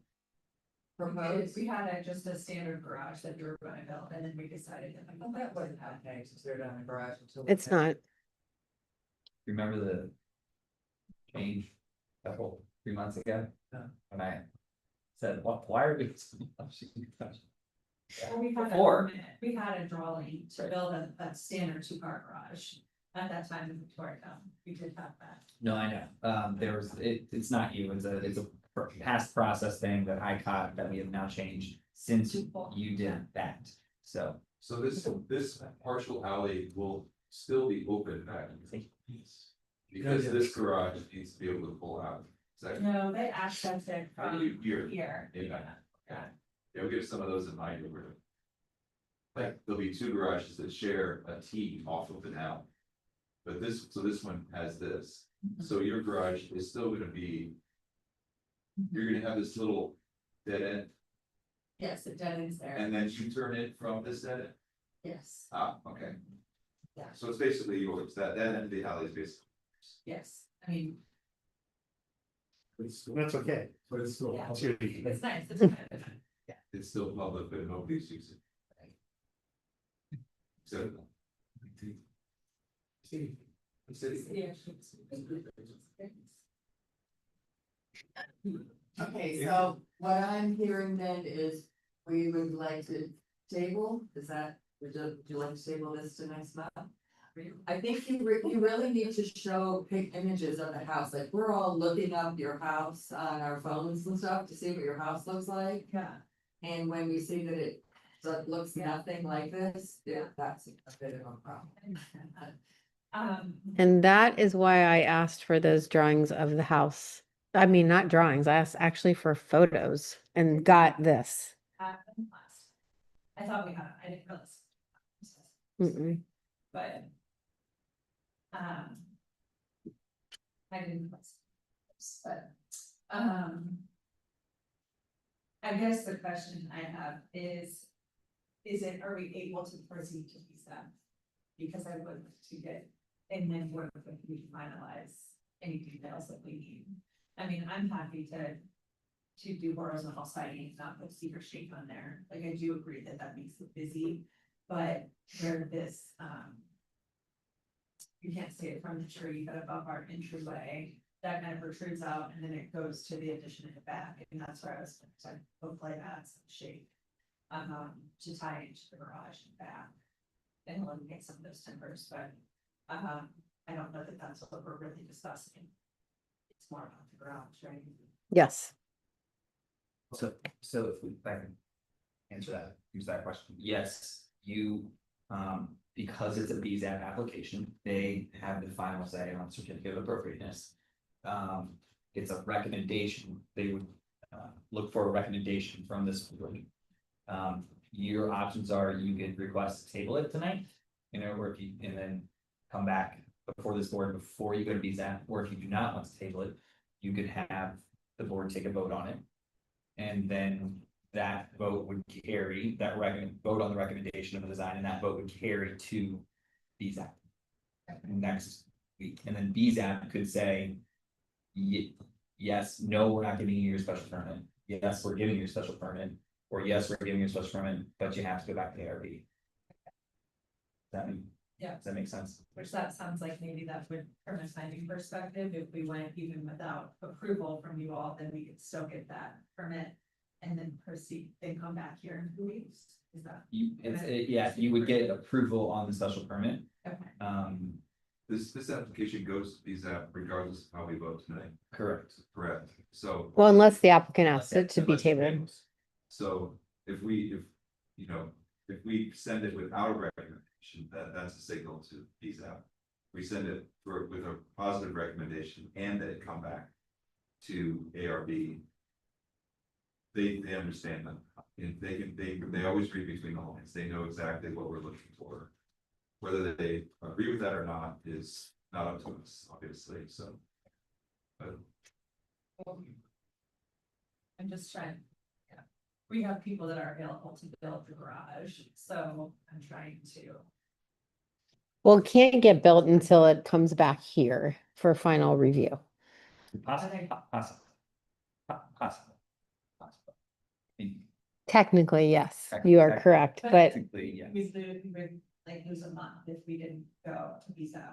D: proposed?
H: We had just a standard garage that we were gonna build, and then we decided that.
D: Well, that wasn't happening, since they're down in the garage until.
C: It's not.
A: Remember the change a couple, 3 months ago? When I said, why are we?
H: Well, we had
A: Before.
H: we had a drawing to build a standard 2-car garage. At that time in Victoria, we did have that.
A: No, I know, it's not you, it's a past process thing that I caught that we have now changed since you did that, so.
E: So this partial alley will still be open back. Because this garage needs to be able to pull out. Is that?
H: No, they accessed it from
E: Here.
H: here.
E: Yeah. Yeah, we'll get some of those in mind over. Like, there'll be 2 garages that share a T off of an L. But this one has this, so your garage is still gonna be. You're gonna have this little dead end,
H: Yes, the dead ends there.
E: and then you turn it from this dead end,
H: Yes,
E: okay.
H: Yeah.
E: So it's basically yours, that end of the alley is basically.
H: yes, I mean,
B: That's okay.
G: But it's still.
H: Yeah.
B: It's your-
H: it's nice. It's kind of-
E: It's still public, but nobody's using it. So. City.
H: Yeah.
D: Okay, so what I'm hearing then is we would like to table, is that, would you like to table this to next month? I think you really need to show pic images of the house, like we're all looking up your house on our phones and stuff to see what your house looks like.
H: Yeah.
D: And when we see that it looks
H: Yeah.
D: nothing like this, yeah, that's a bit of a problem.
C: And that is why I asked for those drawings of the house. I mean, not drawings, I asked actually for photos and got this.
H: I thought we had, I didn't know this.
C: Mm-mm.
H: But. I didn't. But, I guess the question I have is are we able to proceed to these steps? Because I would like to get, and then what if we finalize any details that we need? I mean, I'm happy to do horizontal siding, not put cedar shake on there, like I do agree that makes it busy, but where this, you can't see it from the tree, but above our entryway, that kind of protrudes out and then it goes to the addition in the back, and that's where I was going to hopefully add some shape. To tie into the garage and back. And eliminate some of those timbers, but, I don't know that that's what we're really discussing. It's more about the garage, right?
C: Yes.
A: So if I can answer that, use that question, yes, you, because it's a BZAP application, they have the final say on certificate of appropriateness. It's a recommendation, they would, look for a recommendation from this board. Your options are, you can request to table it tonight, or if you, and then come back before this board before you go to BZAP, or if you do not want to table it, you could have the board take a vote on it. And then that vote would carry, vote on the recommendation of the design, and that vote would carry to BZAP next week, and then BZAP could say, yes, no, we're not giving you your special permit, yes, we're giving you a special permit, or yes, we're giving you a special permit, but you have to go back to the ARB. Does that make sense?
H: Which that sounds like maybe that would, from a timing perspective, if we went even without approval from you all, then we could still get that permit. And then proceed, then come back here in 2 weeks, is that?
A: Yeah, you would get approval on the special permit,
H: Okay.
E: This application goes to these regardless of how we vote tonight,
A: Correct.
E: correct? So.
C: Well, unless the applicant asks it to be
E: Unless you
C: tabled.
E: table. So if we send it without a recommendation, that's a signal to these out. We send it with a positive recommendation and that it come back to ARB. They understand them, and they always read between the lines, they know exactly what we're looking for. Whether they agree with that or not is not up to us, obviously, so. But
H: I'm just trying, yeah, we have people that are available to build the garage, so I'm trying to.
C: Well, it can't get built until it comes back here for final review.
A: Possible, possible. Possible. I mean,
C: Technically, yes, you are
A: Tec-
C: correct, but
A: technically, yes.
H: We would like lose a month if we didn't go to visa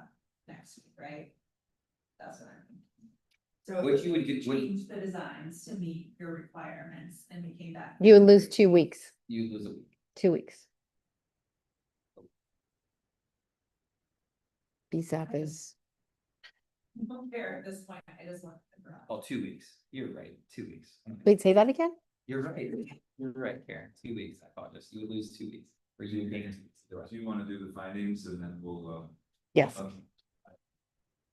H: next week, right? That's what I'm. So
A: What you would get,
H: change the designs to meet your requirements and we came back.
C: you would lose 2 weeks,
A: you lose a week.
C: 2 weeks. BSAP is,
H: I don't care at this point, I just want the garage.
A: Oh, 2 weeks. You're right, 2 weeks.
C: wait, say that again?
A: You're right. You're right, Karen. 2 weeks. I apologize. You would lose 2 weeks. Or you would gain 2 weeks. The rest.
E: do you want to do the findings and then we'll,
C: Yes.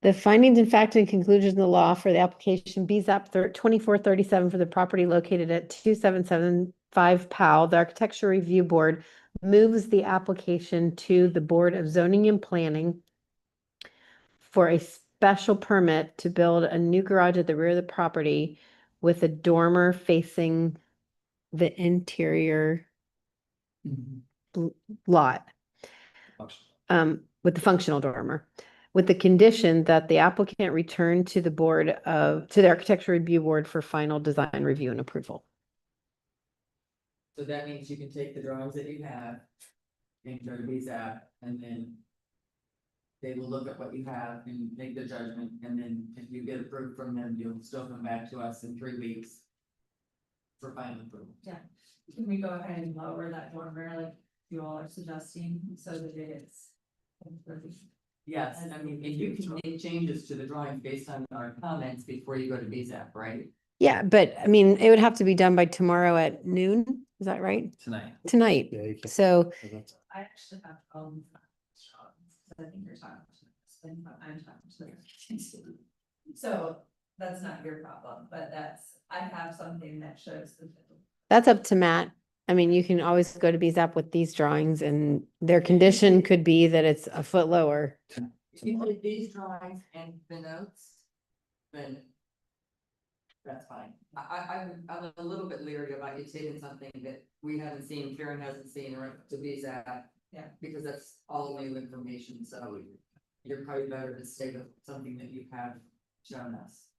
C: The findings and fact and conclusions of the law for the application BZAP 2437 for the property located at 2775 Powell, the Architecture Review Board moves the application to the Board of Zoning and Planning for a special permit to build a new garage at the rear of the property with a dormer facing the interior lot. With the functional dormer, with the condition that the applicant return to the to the Architecture Review Board for final design review and approval.
D: So that means you can take the drawings that you have and go to BZAP, and then they will look at what you have and make the judgment, and then if you get approved from them, you'll still come back to us in 3 weeks for final approval.
H: Yeah, can we go ahead and lower that dormer like you all are suggesting so that it's.
D: Yes, I mean, and you can make changes to the drawing based on our comments before you go to BZAP, right?
C: Yeah, but I mean, it would have to be done by tomorrow at noon. Is that right?
A: Tonight.
C: Tonight.
B: Yeah, you can-
C: So
H: I actually have, I think you're talking, I'm talking to. So that's not your problem, but I have something that shows the.
C: that's up to Matt. I mean, you can always go to BZAP with these drawings and their condition could be that it's a foot lower.
D: If you put these drawings and the notes, then that's fine. I'm a little bit leery about you taking something that we haven't seen, Karen hasn't seen, or to BZAP.
H: Yeah.
D: Because that's all new information, so you're probably better to stay with something that you have shown us.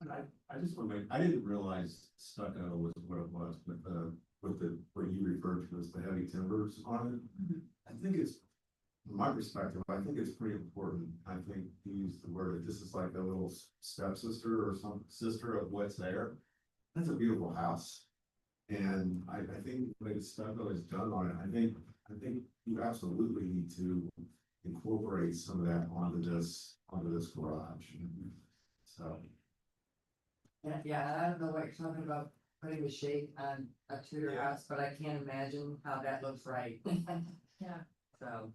G: I just want to make, I didn't realize stucco was what it was with what you referred to as the heavy timbers on it. I think it's, from my perspective, I think it's pretty important. I think you use the word that this is like a little stepsister or some sister of what's there. That's a beautiful house. And I think the way the stucco is done on it, I think you absolutely need to incorporate some of that onto this garage. So.
D: Yeah, I don't know what you're talking about, putting the shape on a Tudor house, but I can't imagine how that looks right.
H: Yeah.
D: So.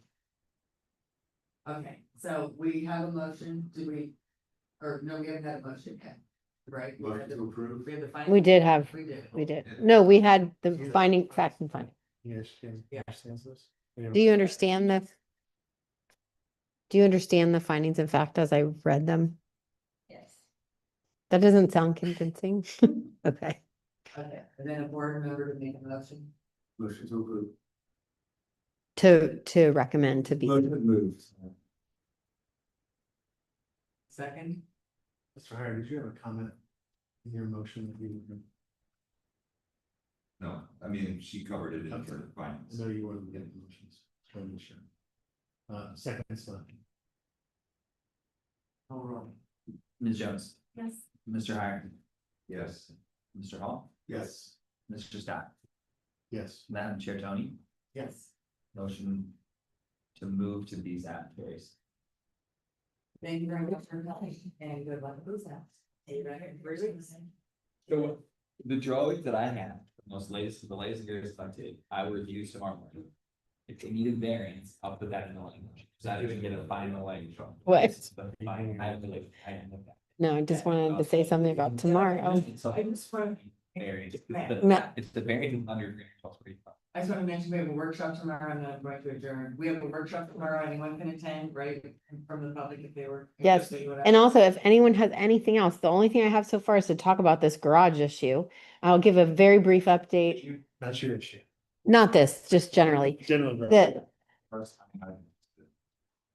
D: Okay, so we have a motion, do we, or no, we haven't had a motion yet, right?
G: Motion to approve.
D: We have the final.
C: We did have,
D: We did.
C: we did. No, we had the finding, facts and finding.
B: Yes,
D: Yeah.
B: understands this.
C: Do you understand the findings and fact as I read them?
H: Yes.
C: That doesn't sound convincing. Okay.
D: Okay, and then a board member to make a motion.
G: Motion to approve.
C: To recommend to be.
G: Motion moved.
D: Second,
B: Mr. Hire, did you have a comment in your motion that you?
E: no, I mean, she covered it in
B: Okay.
E: her findings.
B: I know you wanted to get motions. Just wanted to share. Second, Scott.
D: hold on.
A: Ms. Jones,
H: Yes.
A: Mr. Hire,
E: Yes,
A: Mr. Hall,
G: Yes.
A: Mr. Scott,
B: Yes.
A: Madam Chair Tony,
D: Yes.
A: motion to move to these areas.
D: Thank you very much for coming and good luck with that.
A: So the drawings that I have, the latest and greatest I did, I will review tomorrow morning. If they needed variance, I'll put that in the language, so I didn't get a final language.
C: What?
A: I have to like, I have to.
C: No, I just wanted to say something about tomorrow.
A: So I just want. Variance,
C: No.
A: it's the variance under. 1235.
D: I just want to mention, we have a workshop tomorrow and then I'm going to adjourn. We have a workshop tomorrow, anyone can attend, right, from the public if they were.
C: Yes,
D: interested, whatever.
C: And also, if anyone has anything else, the only thing I have so far is to talk about this garage issue. I'll give a very brief update.
B: That's your issue.
C: Not this, just generally.
B: General.
C: That
E: First time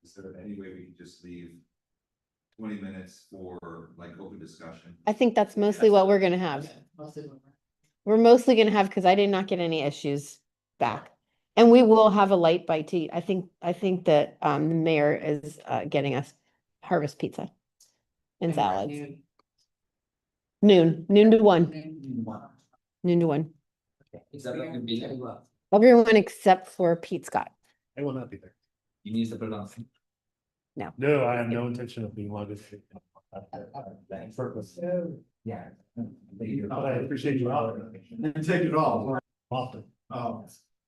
E: is there any way we can just leave 20 minutes for like open discussion?
C: I think that's mostly what we're gonna have.
D: Most of them.
C: We're mostly gonna have, because I did not get any issues back. And we will have a light bite to eat. I think that the mayor is getting us harvest pizza and salads. Noon to 1, noon to 1.
A: Is that gonna be?
C: Everyone except for Pete Scott.
B: I will not be there.
A: You need to put it on.
B: No, I have no intention of being logged.
A: Thanks. Yeah.
B: I appreciate you all. Take it all. Often.
J: Oh,